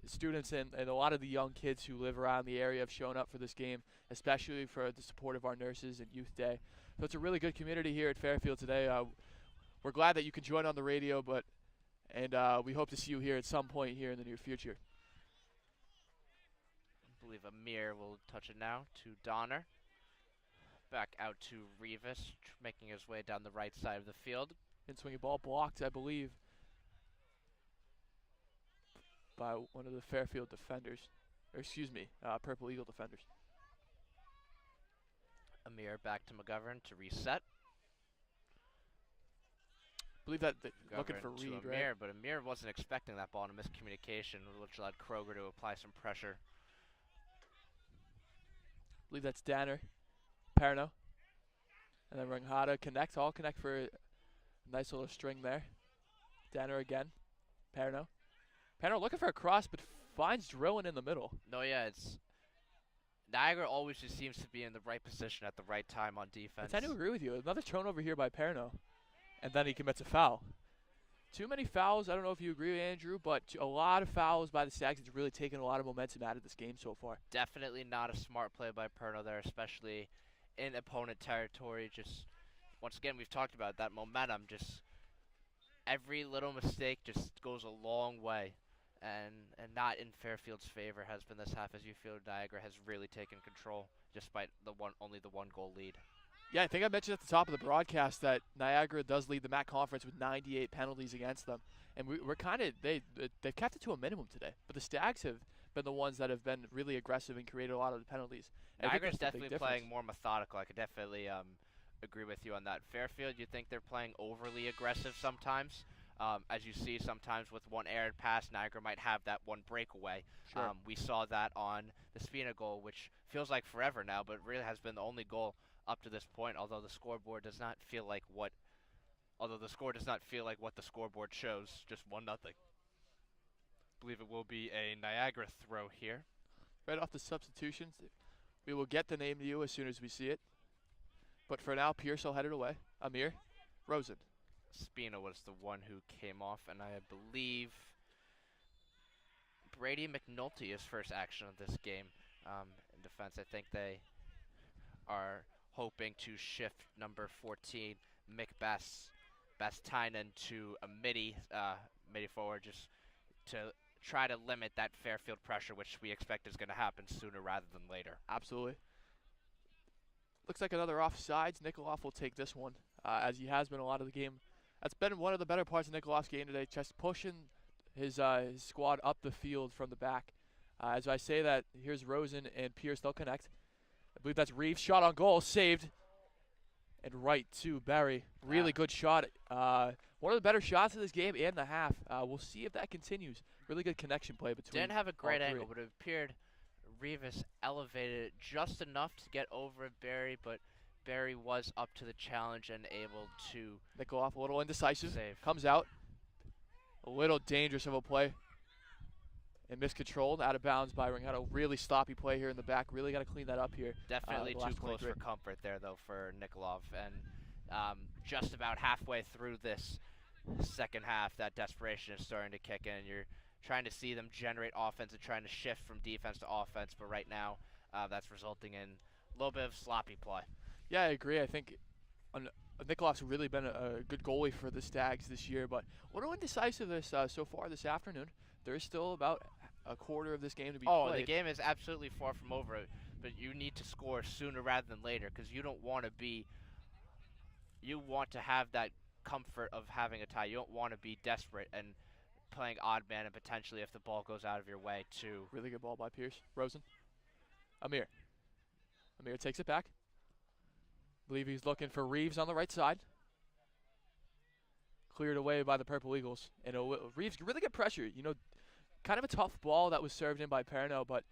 students and a lot of the young kids who live around the area have shown up for this game, especially for the support of our nurses and Youth Day. So it's a really good community here at Fairfield today. We're glad that you can join on the radio, and we hope to see you here at some point here in the near future. I believe Amir will touch it now to Donner. Back out to Rivas, making his way down the right side of the field. And swinging ball blocked, I believe, by one of the Fairfield defenders. Or excuse me, Purple Eagle defenders. Amir back to McGovern to reset. I believe that looking for Reed, Amir, right? But Amir wasn't expecting that ball in a miscommunication, which led Kroger to apply some pressure. believe that's Danner, Perno, and then Ranghada all connect for a nice little string there. Danner again, Perno. Perno looking for a cross, but finds Drilling in the middle. No, yeah, it's Niagara always just seems to be in the right position at the right time on defense. I tend to agree with you. Another turnover here by Perno, and then he commits a foul. Too many fouls. I don't know if you agree, Andrew, but a lot of fouls by the Stags. It's really taken a lot of momentum out of this game so far. Definitely not a smart play by Perno there, especially in opponent territory. Just once again, we've talked about that momentum. Just every little mistake just goes a long way, and not in Fairfield's favor has been this half, as you feel Niagara has really taken control despite only the one goal lead. Yeah, I think I mentioned at the top of the broadcast that Niagara does lead the MAC conference with 98 penalties against them, and we're kind of they've kept it to a minimum today. But the Stags have been the ones that have been really aggressive and created a lot of the penalties. Niagara's definitely playing more methodical. I could definitely agree with you on that. Fairfield, you think they're playing overly aggressive sometimes? As you see sometimes with one errant pass, Niagara might have that one breakaway. Sure. We saw that on the Spina goal, which feels like forever now, but really has been the only goal up to this point, although the scoreboard does not feel like what the scoreboard shows, just 1-0. Believe it will be a Niagara throw here. Right off the substitutions, we will get the name to you as soon as we see it. But for now, Pierce will head it away. Amir, Rosen. Spina was the one who came off, and I believe Brady McNulty is first action of this game in defense. I think they are hoping to shift number 14, Mick Bastainen, to a midi forward, just to try to limit that Fairfield pressure, which we expect is going to happen sooner rather than later. Absolutely. Looks like another offsides. Nikoloff will take this one, as he has been a lot of the game. That's been one of the better parts of Nikoloff's game today, just pushing his squad up the field from the back. As I say that, here's Rosen and Pierce. They'll connect. I believe that's Reeves. Shot on goal, saved. And right to Barry. Really good shot. One of the better shots of this game and the half. We'll see if that continues. Really good connection play between. Didn't have a great angle, but it appeared Reeves elevated it just enough to get over Barry, but Barry was up to the challenge and able to Nikoloff, a little indecisive. Save. Comes out. A little dangerous of a play. And miscontrolled, out of bounds by Ring. Had a really sloppy play here in the back. Really got to clean that up here. Definitely too close for comfort there, though, for Nikolov. And just about halfway through this second half, that desperation is starting to kick in. You're trying to see them generate offense and trying to shift from defense to offense. But right now, that's resulting in a little bit of sloppy play. Yeah, I agree. I think Nikolov's really been a good goalie for the Stags this year. But a little indecisive so far this afternoon. There's still about a quarter of this game to be played. The game is absolutely far from over, but you need to score sooner rather than later, because you don't want to be. You want to have that comfort of having a tie. You don't want to be desperate and playing odd man, and potentially if the ball goes out of your way too. Really good ball by Pierce. Rosen. Amir takes it back. I believe he's looking for Reeves on the right side. Cleared away by the Purple Eagles. And Reeves, really good pressure. You know, kind of a tough ball that was served in by Perno, but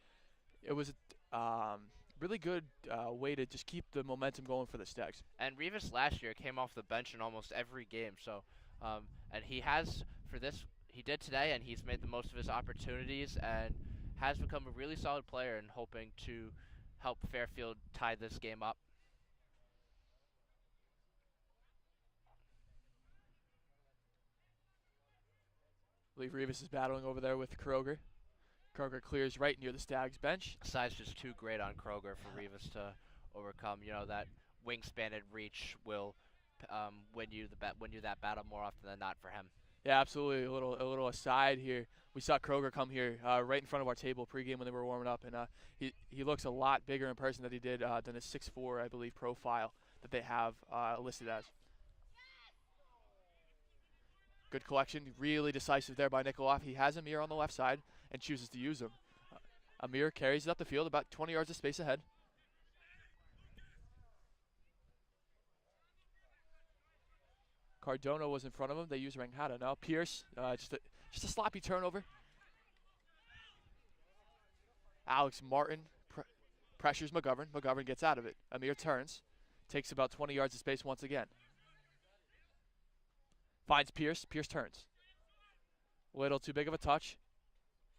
it was a really good way to just keep the momentum going for the Stags. And Reeves last year came off the bench in almost every game. So, and he has for this, he did today, and he's made the most of his opportunities and has become a really solid player and hoping to help Fairfield tie this game up. I believe Reeves is battling over there with Kroger. Kroger clears right near the Stags bench. Size just too great on Kroger for Reeves to overcome. You know, that wingspan and reach will win you that battle more often than not for him. Yeah, absolutely. A little aside here. We saw Kroger come here right in front of our table pregame when they were warming up, and he looks a lot bigger in person than he did than his 6'4", I believe, profile that they have listed as. Good collection, really decisive there by Nikolov. He has Amir on the left side and chooses to use him. Amir carries it up the field, about 20 yards of space ahead. Cardona was in front of him. They use Ranghada now. Pierce, just a sloppy turnover. Alex Martin Pressures McGovern. McGovern gets out of it. Amir turns. Takes about 20 yards of space once again. Finds Pierce. Pierce turns. Little too big of a touch.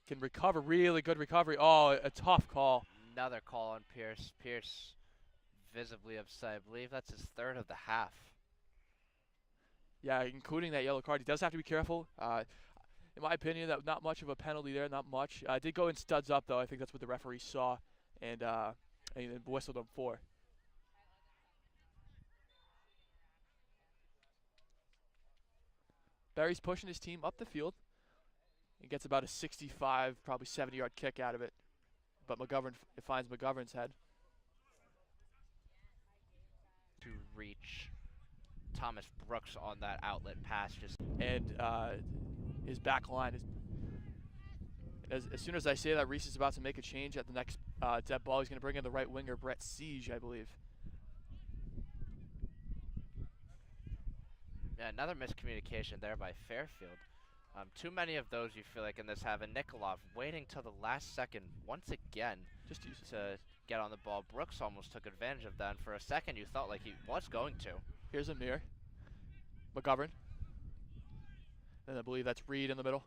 Can recover. Really good recovery. Oh, a tough call. Another call on Pierce. Pierce visibly upset. I believe that's his third of the half. Yeah, including that yellow card. He does have to be careful. In my opinion, that not much of a penalty there. Not much. Did go in studs up, though. I think that's what the referee saw and whistled him for. Barry's pushing his team up the field. He gets about a 65, probably 70-yard kick out of it. But McGovern, it finds McGovern's head. To reach Thomas Brooks on that outlet pass. And his back line is, as soon as I say that, Reese is about to make a change at the next dead ball. He's going to bring in the right winger, Brett Siege, I believe. Yeah, another miscommunication there by Fairfield. Too many of those you feel like in this have. And Nikolov waiting till the last second once again Just to get on the ball. Brooks almost took advantage of that, and for a second you thought like he was going to. Here's Amir. McGovern. And I believe that's Reed in the middle.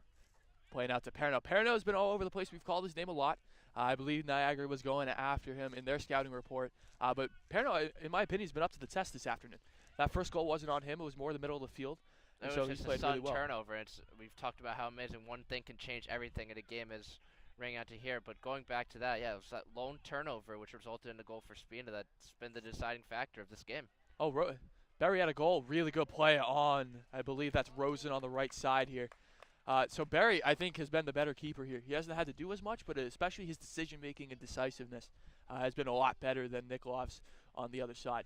Playing out to Perno. Perno's been all over the place. We've called his name a lot. I believe Niagara was going after him in their scouting report. But Perno, in my opinion, has been up to the test this afternoon. That first goal wasn't on him. It was more in the middle of the field. And It so was he's just played a really sudden well. turnover. We've talked about how amazing one thing can change everything in a game, is ringing out to here. But going back to that, yeah, it was that lone turnover which resulted in a goal for Spina that's been the deciding factor of this game. Oh, Barry had a goal. Really good play on, I believe that's Rosen on the right side here. So Barry, I think, has been the better keeper here. He hasn't had to do as much, but especially his decision-making and decisiveness has been a lot better than Nikolov's on the other side.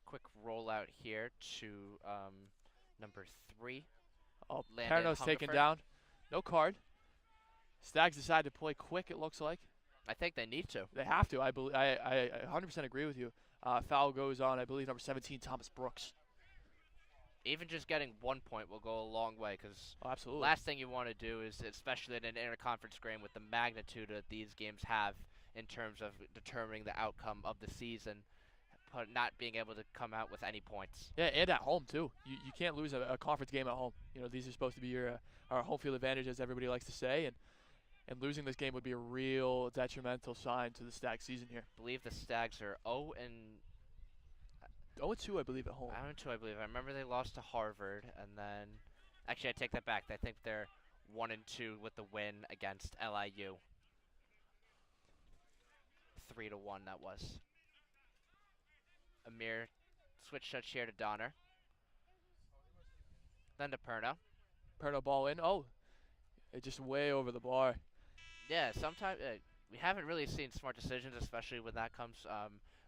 Quick rollout here to number 3. Oh, Landon Perno's taken Hungerford. down. No card. Stags decide to play quick, it looks like. I think they need to. They have to. I 100% agree with you. Foul goes on, I believe, number 17, Thomas Brooks. Even just getting 1 point will go a long way, because Oh, absolutely. last thing you want to do is, especially in an interconference game with the magnitude that these games have in terms of determining the outcome of the season, but not being able to come out with any points. Yeah, and at home, too. You can't lose a conference game at home. You know, these are supposed to be your our home field advantage, as everybody likes to say, and losing this game would be a real detrimental sign to the Stag season here. I believe the Stags are 0-2, 0-2, I believe, at home. I believe. I remember they lost to Harvard, and then actually I take that back. I think they're 1-2 with the win against LIU. 3-1 that was. Amir switch touch here to Donner. Then to Perno. Perno ball in. Oh, it just way over the bar. Yeah, sometimes we haven't really seen smart decisions, especially when that comes.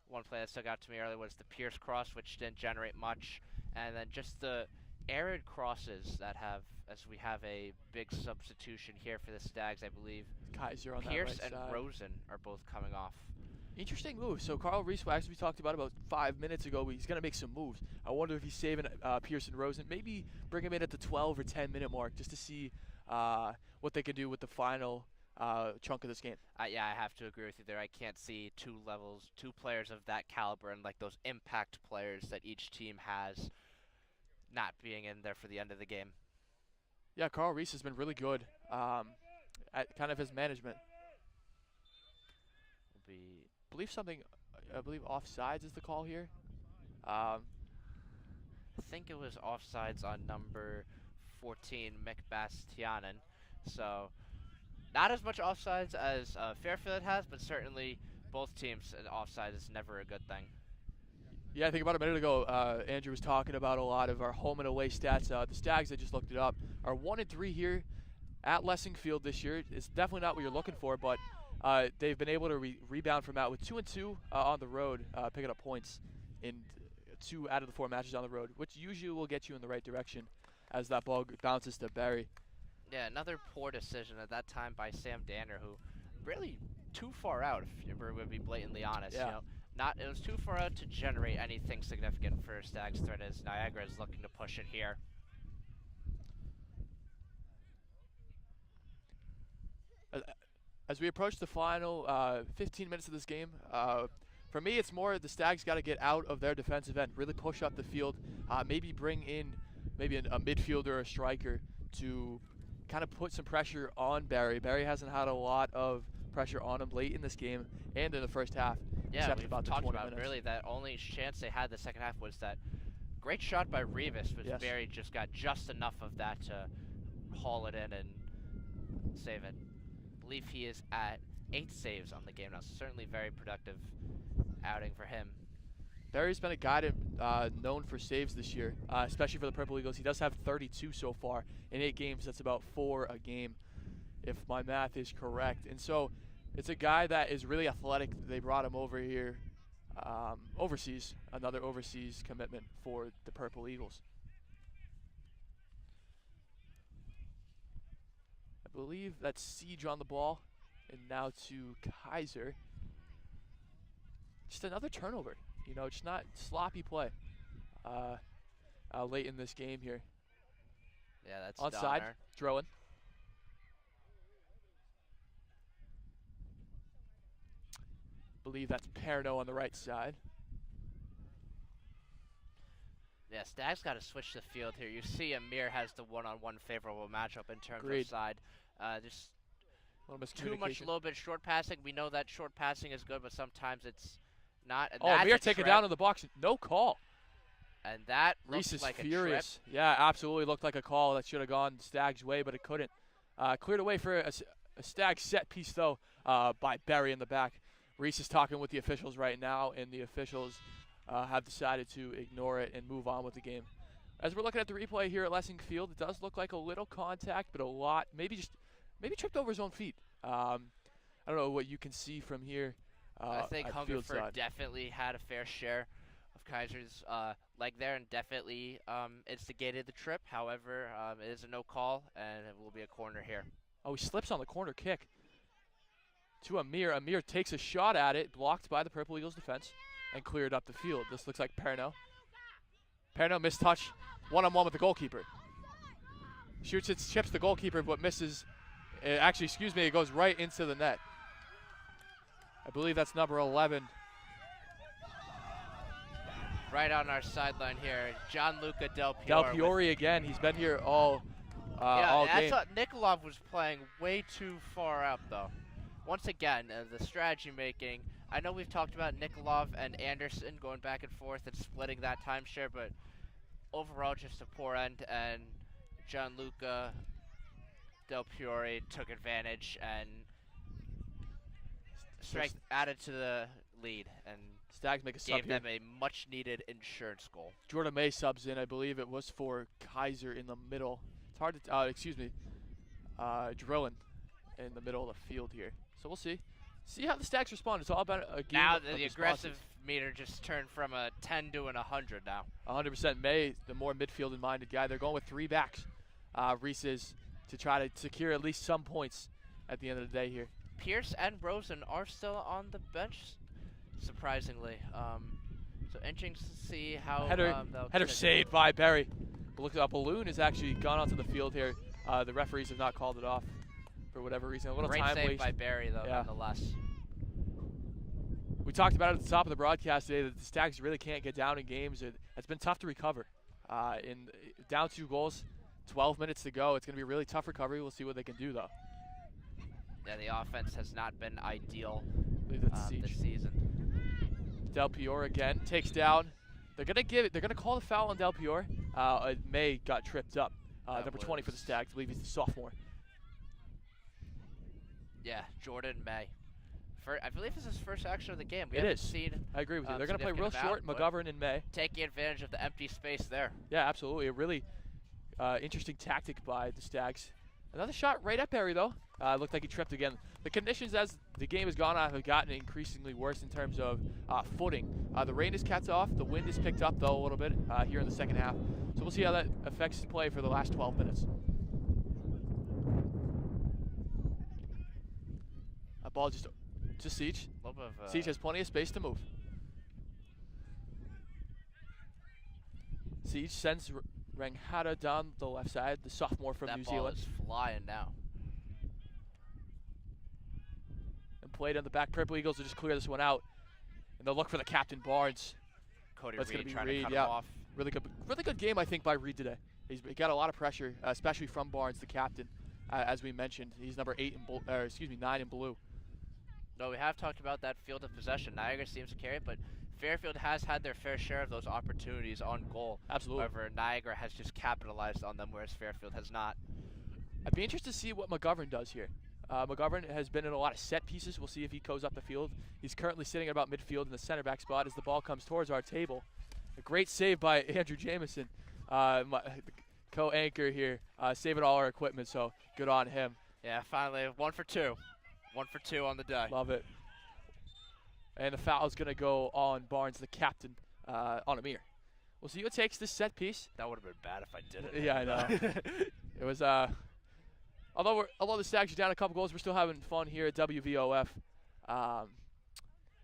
One play that stuck out to me earlier was the Pierce cross, which didn't generate much, and then just the arid crosses that have, as we have a big substitution here for the Stags, I believe. Kaiser on Pierce that right and side. Rosen are both coming off. Interesting move. So Carl Reese, as we talked about 5 minutes ago, he's going to make some moves. I wonder if he's saving Pierce and Rosen. Maybe bring him in at the 12 or 10 minute mark just to see what they can do with the final chunk of this game. Yeah, I have to agree with you there. I can't see two players of that caliber and like those impact players that each team has not being in there for the end of the game. Yeah, Carl Reese has been really good at kind of his management. I believe offsides is the call here. I think it was offsides on number 14, Mick Bastianen. So not as much offsides as Fairfield has, but certainly both teams offside is never a good thing. Yeah, I think about a minute ago, Andrew was talking about a lot of our home and away stats. The Stags, I just looked it up, are 1-3 here at Lessing Field this year. It's definitely not what you're looking for, but they've been able to rebound from that with 2-2 on the road, picking up points in 2 out of the 4 matches on the road, which usually will get you in the right direction as that ball bounces to Barry. Yeah, another poor decision at that time by Sam Danner, who really too far out, if we're going to be blatantly honest. Yeah. You know, it was too far out to generate anything significant for Stags threat, as Niagara is looking to push it here. As we approach the final 15 minutes of this game, for me, it's more the Stags got to get out of their defensive end, really push up the field, maybe bring in maybe a midfielder or a striker to kind of put some pressure on Barry. Barry hasn't had a lot of pressure on him late in this game and in the first half. Yeah, except we've about the talked 20 about minutes. really that only chance they had the second half was that great shot by Rivas, but Yes. Barry just got just enough of that to haul it in and save it. I believe he is at 8 saves on the game now, so certainly very productive outing for him. Barry's been a guy known for saves this year, especially for the Purple Eagles. He does have 32 so far in 8 games. That's about 4 a game, if my math is correct. And so it's a guy that is really athletic. They brought him over here overseas, another overseas commitment for the Purple Eagles. I believe that's Siege on the ball, and now to Kaiser. Just another turnover. You know, just not sloppy play late in this game here. Yeah, that's Onside, Donner. Drowan. Believe that's Perno on the right side. Yeah, Stags got to switch the field here. You see Amir has the one-on-one favorable matchup in terms Agreed. of side. Just A little too much, miscommunication. little bit short passing. We know that short passing is good, but sometimes it's not. And Oh, that's Amir a taken trip, down in the box. No call. and that Reese looks is like a furious. Yeah, absolutely looked like a call that should have gone Stag's way, but it couldn't. Cleared away for a Stag set piece, though, by Barry in the back. Reese is talking with the officials right now, and the officials have decided to ignore it and move on with the game. As we're looking at the replay here at Lessing Field, it does look like a little contact, but a lot, maybe tripped over his own feet. I don't know what you can see from here. I think at field Hungerford side. definitely had a fair share of Kaiser's leg there and definitely instigated the trip. However, it is a no call, and it will be a corner here. Oh, he slips on the corner kick to Amir. Amir takes a shot at it, blocked by the Purple Eagles defense, and cleared up the field. This looks like Perno. Perno mistouch, one-on-one with the goalkeeper. Shoots it, chips the goalkeeper, but misses. Actually, excuse me, it goes right into the net. I believe that's number 11. Right on our sideline here, Gianluca Del Piore. Del Piore again. He's been here all I game. thought Nikolov was playing way too far out, though. Once again, the strategy making. I know we've talked about Nikolov and Anderson going back and forth and splitting that timeshare, but overall just a poor end, and Gianluca Del Piore took advantage and added to the lead and Stags make a sub gave here. them a much-needed insurance goal. Jordan May subs in. I believe it was for Kaiser in the middle. It's hard to, Drillin in the middle of the field here. So we'll see. See how the Stags respond. It's all about a game Now of the responses. aggressive meter just turned from a 10 to an 100 now. 100% May, the more midfield-minded guy. They're going with 3 backs. Reese is to try to secure at least some points at the end of the day here. Pierce and Rosen are still on the bench, surprisingly. So interesting to see how Header they'll continue. saved by Barry. But look, a balloon has actually gone onto the field here. The referees have not called it off for whatever reason. A little Great time save waste. by Barry, though, Yeah. nonetheless. We talked about it at the top of the broadcast today that the Stags really can't get down in games. It's been tough to recover. Down 2 goals, 12 minutes to go. It's going to be a really tough recovery. We'll see what they can do, though. Yeah, the offense has not been ideal I believe that's this Siege. season. Del Piore again takes down. They're going to give it. They're going to call the foul on Del Piore. May got tripped up. Number 20 for the was- Stags. I believe he's the sophomore. Yeah, Jordan May. I believe this is his first action of the game. We It haven't is. seen I agree with you. They're going to play real significant short. amount, McGovern in May. taking advantage of the empty space there. Yeah, absolutely. A really interesting tactic by the Stags. Another shot right at Barry, though. Looked like he tripped again. The conditions as the game has gone on have gotten increasingly worse in terms of footing. The rain has kept off. The wind has picked up, though, a little bit here in the second half. So we'll see how that affects the play for the last 12 minutes. A ball just to Siege. A little bit of, Siege has plenty of space to move. Siege sends Ranghata down the left side, the sophomore from that New ball Zealand. is flying now. played on the back. Purple Eagles will just clear this one out. And they'll look for the captain, Barnes. Cody That's gonna Reed be trying Reed, to cut yeah. him off. Really good game, I think, by Reed today. He got a lot of pressure, especially from Barnes, the captain, as we mentioned. He's number 9 in blue. No, we have talked about that field of possession. Niagara seems to carry it, but Fairfield has had their fair share of those opportunities on goal. Absolutely. However, Niagara has just capitalized on them, whereas Fairfield has not. I'd be interested to see what McGovern does here. McGovern has been in a lot of set pieces. We'll see if he goes up the field. He's currently sitting at about midfield in the center back spot as the ball comes towards our table. A great save by Andrew Jamison, my co-anchor here, saving all our equipment, so good on him. Yeah, finally, 1 for 2. 1 for 2 on the day. Love it. And the foul is going to go on Barnes, the captain, on Amir. We'll see who takes this set piece. That would have been bad if I didn't. Yeah, I know. It was, although the Stags are down a couple goals, we're still having fun here at WVOF.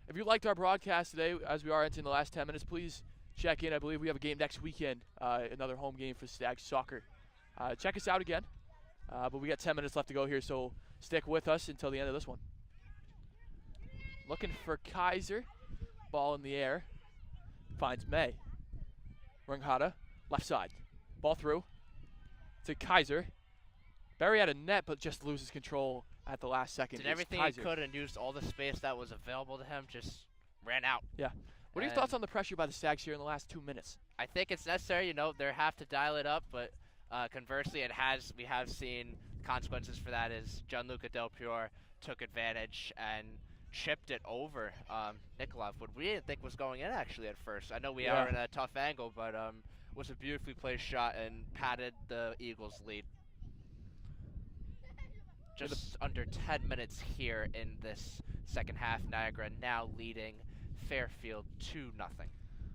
If you liked our broadcast today, as we are entering the last 10 minutes, please check in. I believe we have a game next weekend, another home game for Stags soccer. Check us out again. But we got 10 minutes left to go here, so stick with us until the end of this one. Looking for Kaiser. Ball in the air. Finds May. Runghata, left side. Ball through to Kaiser. Barry had a net, but just loses control at the last second. Did everything he could and used all the space that was available to him, just ran out. Yeah. What are your thoughts on the pressure by the Stags here in the last 2 minutes? I think it's necessary. You know, they have to dial it up, but conversely, we have seen consequences for that. Is Gianluca Del Piore took advantage and chipped it over Nikolov, what we didn't think was going in actually at first. I know we are in a tough angle, but was a beautifully placed shot and padded the Eagles' lead. Just under 10 minutes here in this second half. Niagara now leading Fairfield 2-0.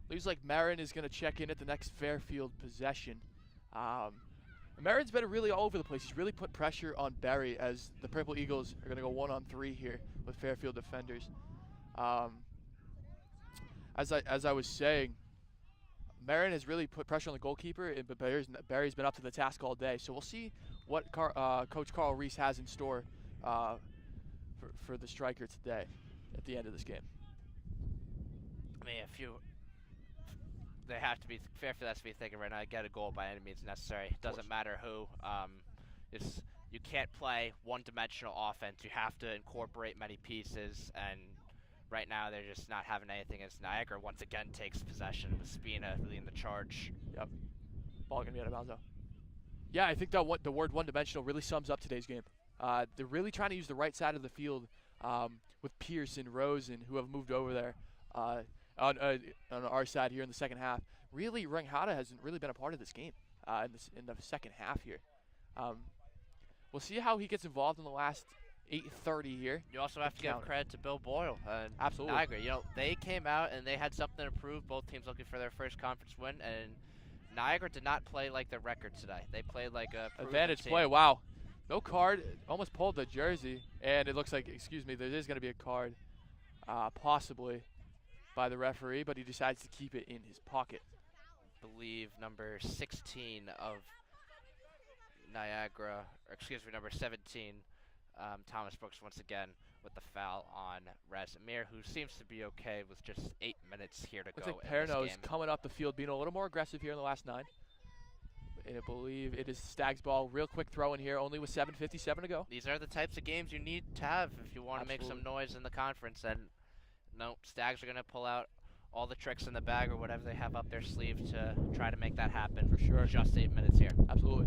Looks like Marin is going to check in at the next Fairfield possession. Marin's been really all over the place. He's really put pressure on Barry as the Purple Eagles are going to go 1-on-3 here with Fairfield defenders. As I was saying, Marin has really put pressure on the goalkeeper, but Barry's been up to the task all day. So we'll see what Coach Carl Reese has in store for the striker today at the end of this game. I mean, they have to be Fairfield has to be thinking right now, get a goal by any means necessary. It doesn't matter who. You can't play one-dimensional offense. You have to incorporate many pieces, and right now they're just not having anything as Niagara once again takes possession with Spina leading the charge. Yep. Ball going to be out of bounds though. Yeah, I think the word one-dimensional really sums up today's game. They're really trying to use the right side of the field with Pierce and Rosen, who have moved over there on our side here in the second half. Really, Runghata hasn't really been a part of this game in the second half here. We'll see how he gets involved in the last 8:30 here. You also have to give credit to Bill Boyle and Absolutely. Niagara. You know, they came out and they had something to prove. Both teams looking for their first conference win, and Niagara did not play like their record today. They played like a advantage team. play. Wow, no card. Almost pulled the jersey, and it looks like, excuse me, there is going to be a card, possibly by the referee, but he decides to keep it in his pocket. I believe number 16 of Niagara, or excuse me, number 17, Thomas Brooks once again with the foul on Razimir, who seems to be okay with just 8 minutes here to Looks go like in Perno's this game. coming up the field, being a little more aggressive here in the last 9. And I believe it is Stags ball. Real quick throw in here, only with 7:57 to go. These are the types of games you need to have if you want to make some noise in the conference. And no, Stags are going to pull out all the tricks in the bag or whatever they have up their sleeve to try to make that happen. For sure. Just 8 minutes here. Absolutely.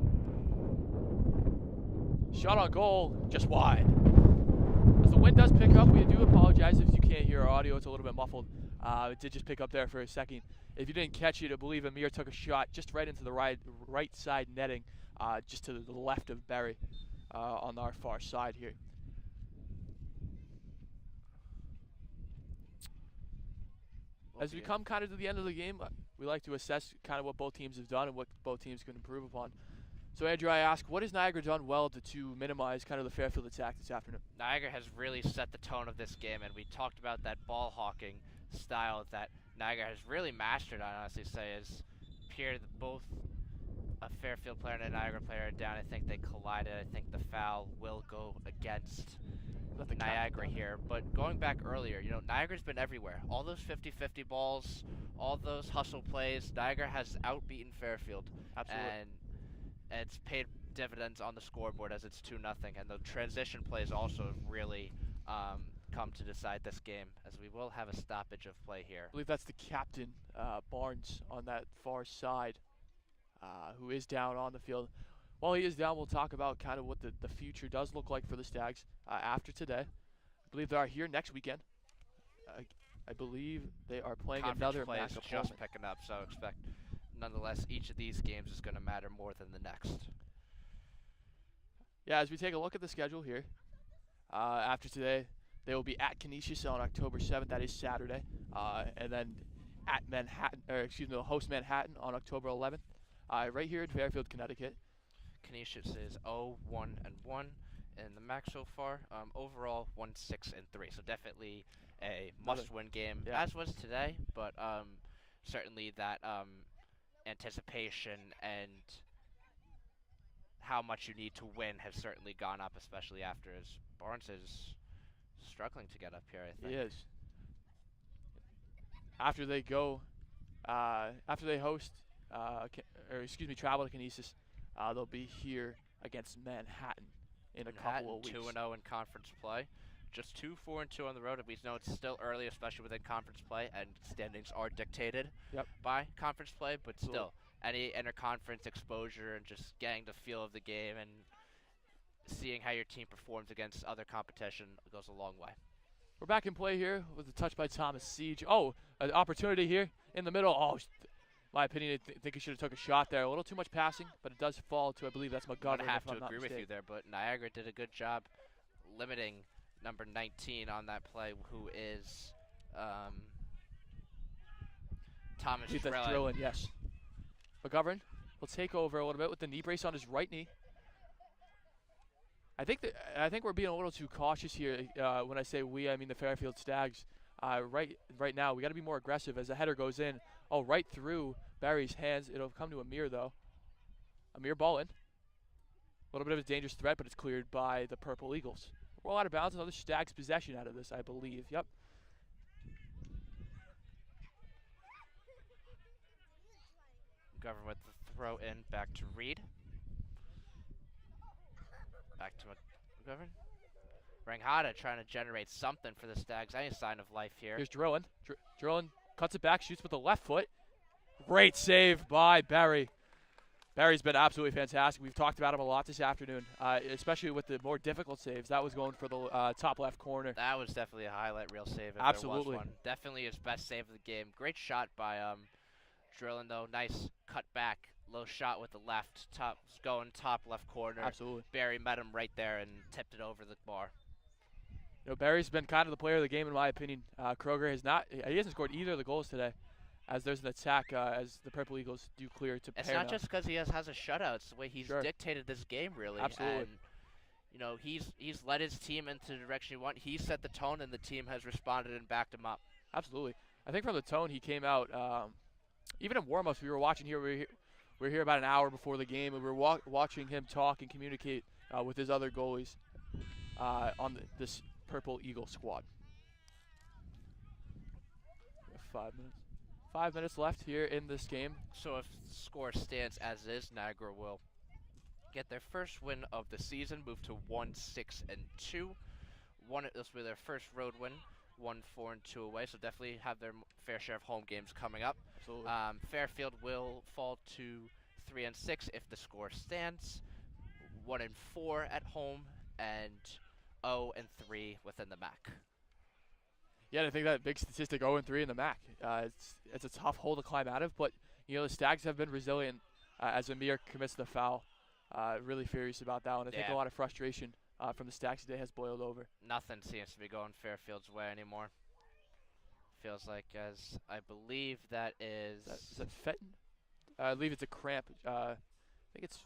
Shot on goal, just wide. As the wind does pick up, we do apologize if you can't hear our audio. It's a little bit muffled. It did just pick up there for a second. If you didn't catch it, I believe Amir took a shot just right into the right side netting, just to the left of Barry on our far side here. As we come kind of to the end of the game, we like to assess kind of what both teams have done and what both teams can improve upon. So, Andrew, I ask, what has Niagara done well to minimize kind of the Fairfield attack this afternoon? Niagara has really set the tone of this game, and we talked about that ball hawking style that Niagara has really mastered, I honestly say, is paired both a Fairfield player and a Niagara player are down. I think they collided. I think the foul will go against Niagara here. But going back earlier, Niagara's been everywhere. All those 50-50 balls, all those hustle plays, Niagara has outbeaten Fairfield. Absolutely. And it's paid dividends on the scoreboard as it's 2-0. And the transition plays also have really come to decide this game, as we will have a stoppage of play here. I believe that's the captain, Barnes, on that far side, who is down on the field. While he is down, we'll talk about kind of what the future does look like for the Stags after today. I believe they are here next weekend. I believe they are playing another play match. is just picking up, so expect, nonetheless, each of these games is going to matter more than the next. Yeah, as we take a look at the schedule here, after today, they will be at Canisius on October 7th. That is Saturday, and then at Manhattan, they'll host Manhattan on October 11th, right here in Fairfield, Connecticut. Canisius is 0-1-1 in the MAC so far. Overall, 1-6-3. So definitely a must-win game, as was today. But certainly that anticipation and how much you need to win has certainly gone up, especially after as Barnes is struggling to get up here, I think. He is. After they go, after they host, travel to Canisius, they'll be here against Manhattan in a couple of weeks. 2-0 in conference play. Just 2-4-2 on the road. We know it's still early, especially within conference play, and standings are dictated by conference play, but still, any interconference exposure and just getting the feel of the game and seeing how your team performs against other competition goes a long way. We're back in play here with a touch by Thomas Siege. Oh, an opportunity here in the middle. Oh, my opinion, I think he should have took a shot there. A little too much passing, but it does fall to, I believe that's McGovern. I have to agree with you there, but Niagara did a good job limiting number 19 on that play, who is Thomas Drillin. Yes. McGovern will take over a little bit with the knee brace on his right knee. I think we're being a little too cautious here. When I say we, I mean the Fairfield Stags. Right now, we got to be more aggressive as the header goes in. Oh, right through Barry's hands. It'll come to Amir though. Amir ball in. A little bit of a dangerous threat, but it's cleared by the Purple Eagles. Roll out of bounds. Another Stags possession out of this, I believe. Yep. McGovern with the throw in, back to Reed. Back to McGovern. Ranghada trying to generate something for the Stags. Any sign of life here. Here's Drillin. Drillin cuts it back, shoots with the left foot. Great save by Barry. Barry's been absolutely fantastic. We've talked about him a lot this afternoon, especially with the more difficult saves. That was going for the top left corner. That was definitely a highlight reel save. If Absolutely. There was one. Definitely his best save of the game. Great shot by Drillin, though. Nice cut back. Low shot with the left. Going top left corner. Absolutely. Barry met him right there and tipped it over the bar. Barry's been kind of the player of the game in my opinion. Kroger he hasn't scored either of the goals today, as there's an attack as the Purple Eagles do clear to It's pair not now. just because he has a shutout. It's the way he's dictated this game, really. Absolutely. And, he's led his team into the direction he wants. He set the tone, and the team has responded and backed him up. Absolutely. I think from the tone he came out, even in warm-ups we were watching here, we were here about an hour before the game, and we were watching him talk and communicate with his other goalies on this Purple Eagle squad. We have 5 minutes. 5 minutes left here in this game. So if the score stands as is, Niagara will get their first win of the season, move to 1-6-2. This will be their first road win, 1-4-2 away. So definitely have their fair share of home games coming up. Absolutely. Fairfield will fall to 3-6 if the score stands. 1-4 at home and 0-3 within the MAC. Yeah, I think that big statistic 0-3 in the MAC. It's a tough hole to climb out of, but the Stags have been resilient as Amir commits the foul. Really furious about that one. I think a lot of frustration from the Stags today has boiled over. Nothing seems to be going Fairfield's way anymore. Feels like, as I believe that is... Is that Fenton? I believe it's a cramp. I think it's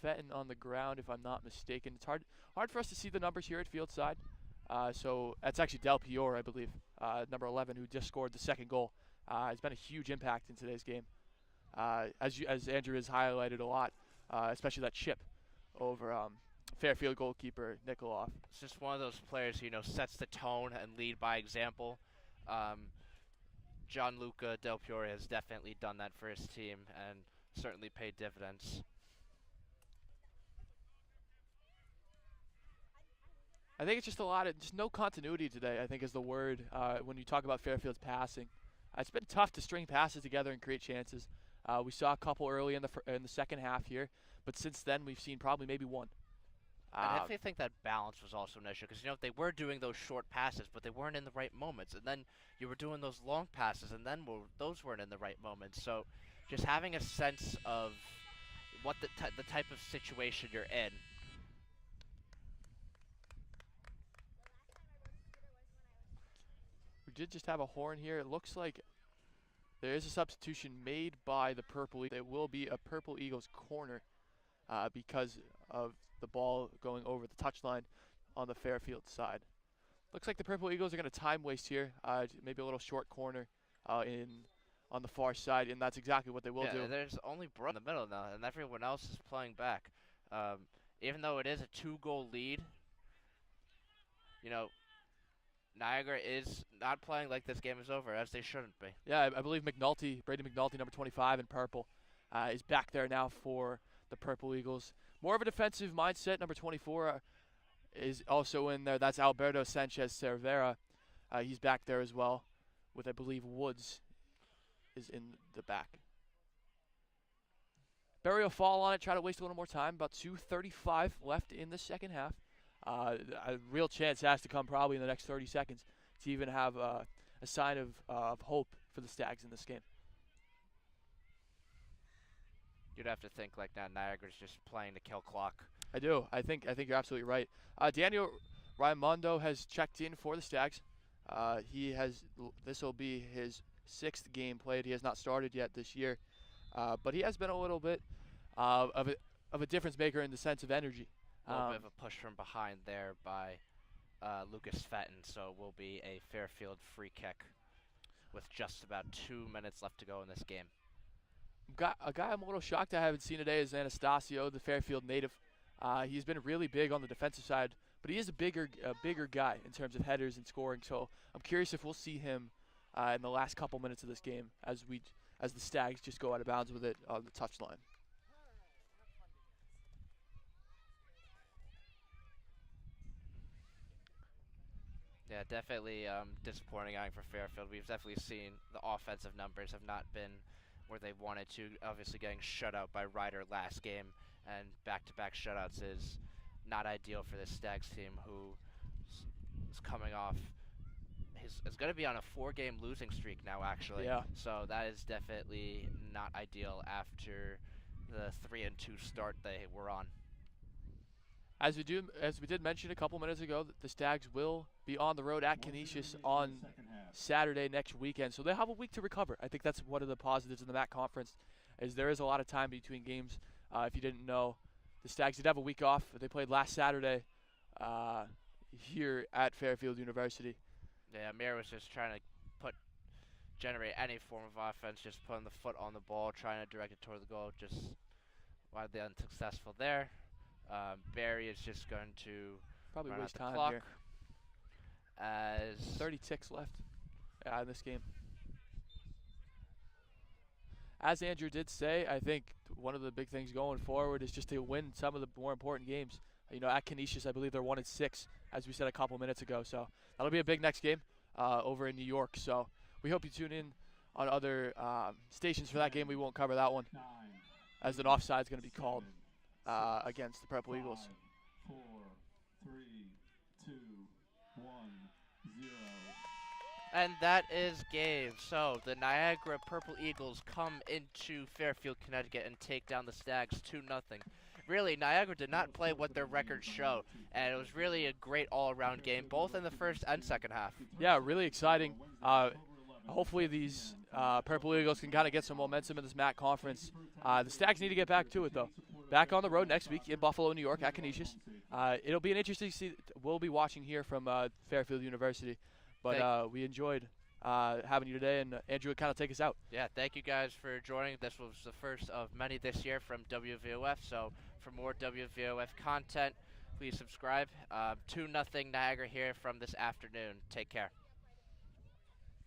Fenton on the ground, if I'm not mistaken. It's hard for us to see the numbers here at field side. So that's actually Del Pior, I believe, number 11, who just scored the second goal. Has been a huge impact in today's game. As Andrew has highlighted a lot, especially that chip over Fairfield goalkeeper Nikolov. It's just one of those players who, sets the tone and lead by example. Gianluca Del Fiore has definitely done that for his team and certainly paid dividends. I think it's just just no continuity today, I think is the word when you talk about Fairfield's passing. It's been tough to string passes together and create chances. We saw a couple early in the second half here, but since then we've seen probably maybe one. I definitely think that balance was also an issue because, they were doing those short passes, but they weren't in the right moments. And then you were doing those long passes, and then those weren't in the right moments. So just having a sense of what the type of situation you're in. We did just have a horn here. It looks like there is a substitution made by the Purple Eagles. It will be a Purple Eagles corner because of the ball going over the touchline on the Fairfield side. Looks like the Purple Eagles are going to time waste here. Maybe a little short corner on the far side, and that's exactly what they will do. There's only Brooke in the middle now, and everyone else is playing back. Even though it is a 2-goal lead, Niagara is not playing like this game is over, as they shouldn't be. Yeah, I believe Brady McNulty, number 25 in purple, is back there now for the Purple Eagles. More of a defensive mindset. Number 24 is also in there. That's Alberto Sanchez Cervera. He's back there as well, with I believe Woods is in the back. Barry will fall on it, try to waste a little more time. About 2:35 left in the second half. A real chance has to come probably in the next 30 seconds to even have a sign of hope for the Stags in this game. You'd have to think like now Niagara's just playing to kill clock. I do. I think you're absolutely right. Daniel Raimondo has checked in for the Stags. This will be his 6th game played. He has not started yet this year, but he has been a little bit of a difference maker in the sense of energy. A little bit of a push from behind there by Lucas Fenton, so it will be a Fairfield free kick with just about 2 minutes left to go in this game. A guy I'm a little shocked I haven't seen today is Anastasio, the Fairfield native. He's been really big on the defensive side, but he is a bigger guy in terms of headers and scoring. So I'm curious if we'll see him in the last couple minutes of this game as the Stags just go out of bounds with it on the touchline. Yeah, definitely disappointing outing for Fairfield. We've definitely seen the offensive numbers have not been where they wanted to. Obviously getting shut out by Ryder last game, and back-to-back shutouts is not ideal for this Stags team, who is coming off. Is going to be on a 4-game losing streak now, actually. Yeah. So that is definitely not ideal after the 3-2 start they were on. As we did mention a couple minutes ago, the Stags will be on the road at Canisius on Saturday next weekend, so they'll have a week to recover. I think that's one of the positives in the MAC conference, is there is a lot of time between games. If you didn't know, the Stags did have a week off. They played last Saturday here at Fairfield University. Yeah, Amir was just trying to generate any form of offense, just putting the foot on the ball, trying to direct it toward the goal, just widely unsuccessful there. Barry is just going to probably run waste out the time clock here. As 30 ticks left in this game. As Andrew did say, I think one of the big things going forward is just to win some of the more important games. At Canisius, I believe they're 1-6, as we said a couple minutes ago. So that'll be a big next game over in New York. So we hope you tune in on other stations for that game. We won't cover that one, as an offside is going to be called against the Purple Eagles. 4, 3, 2, 1, 0. And that is game. So the Niagara Purple Eagles come into Fairfield, Connecticut, and take down the Stags 2-0. Really, Niagara did not play what their records show, and it was really a great all-around game, both in the first and second half. Yeah, really exciting. Hopefully these Purple Eagles can kind of get some momentum in this MAC conference. The Stags need to get back to it, though. Back on the road next week in Buffalo, New York, at Canisius. It'll be an interesting see. We'll be watching here from Fairfield University, but we enjoyed having you today, and Andrew would kind of take us out. Yeah, thank you guys for joining. This was the first of many this year from WVOF. So for more WVOF content, please subscribe. 2-0 Niagara here from this afternoon. Take care.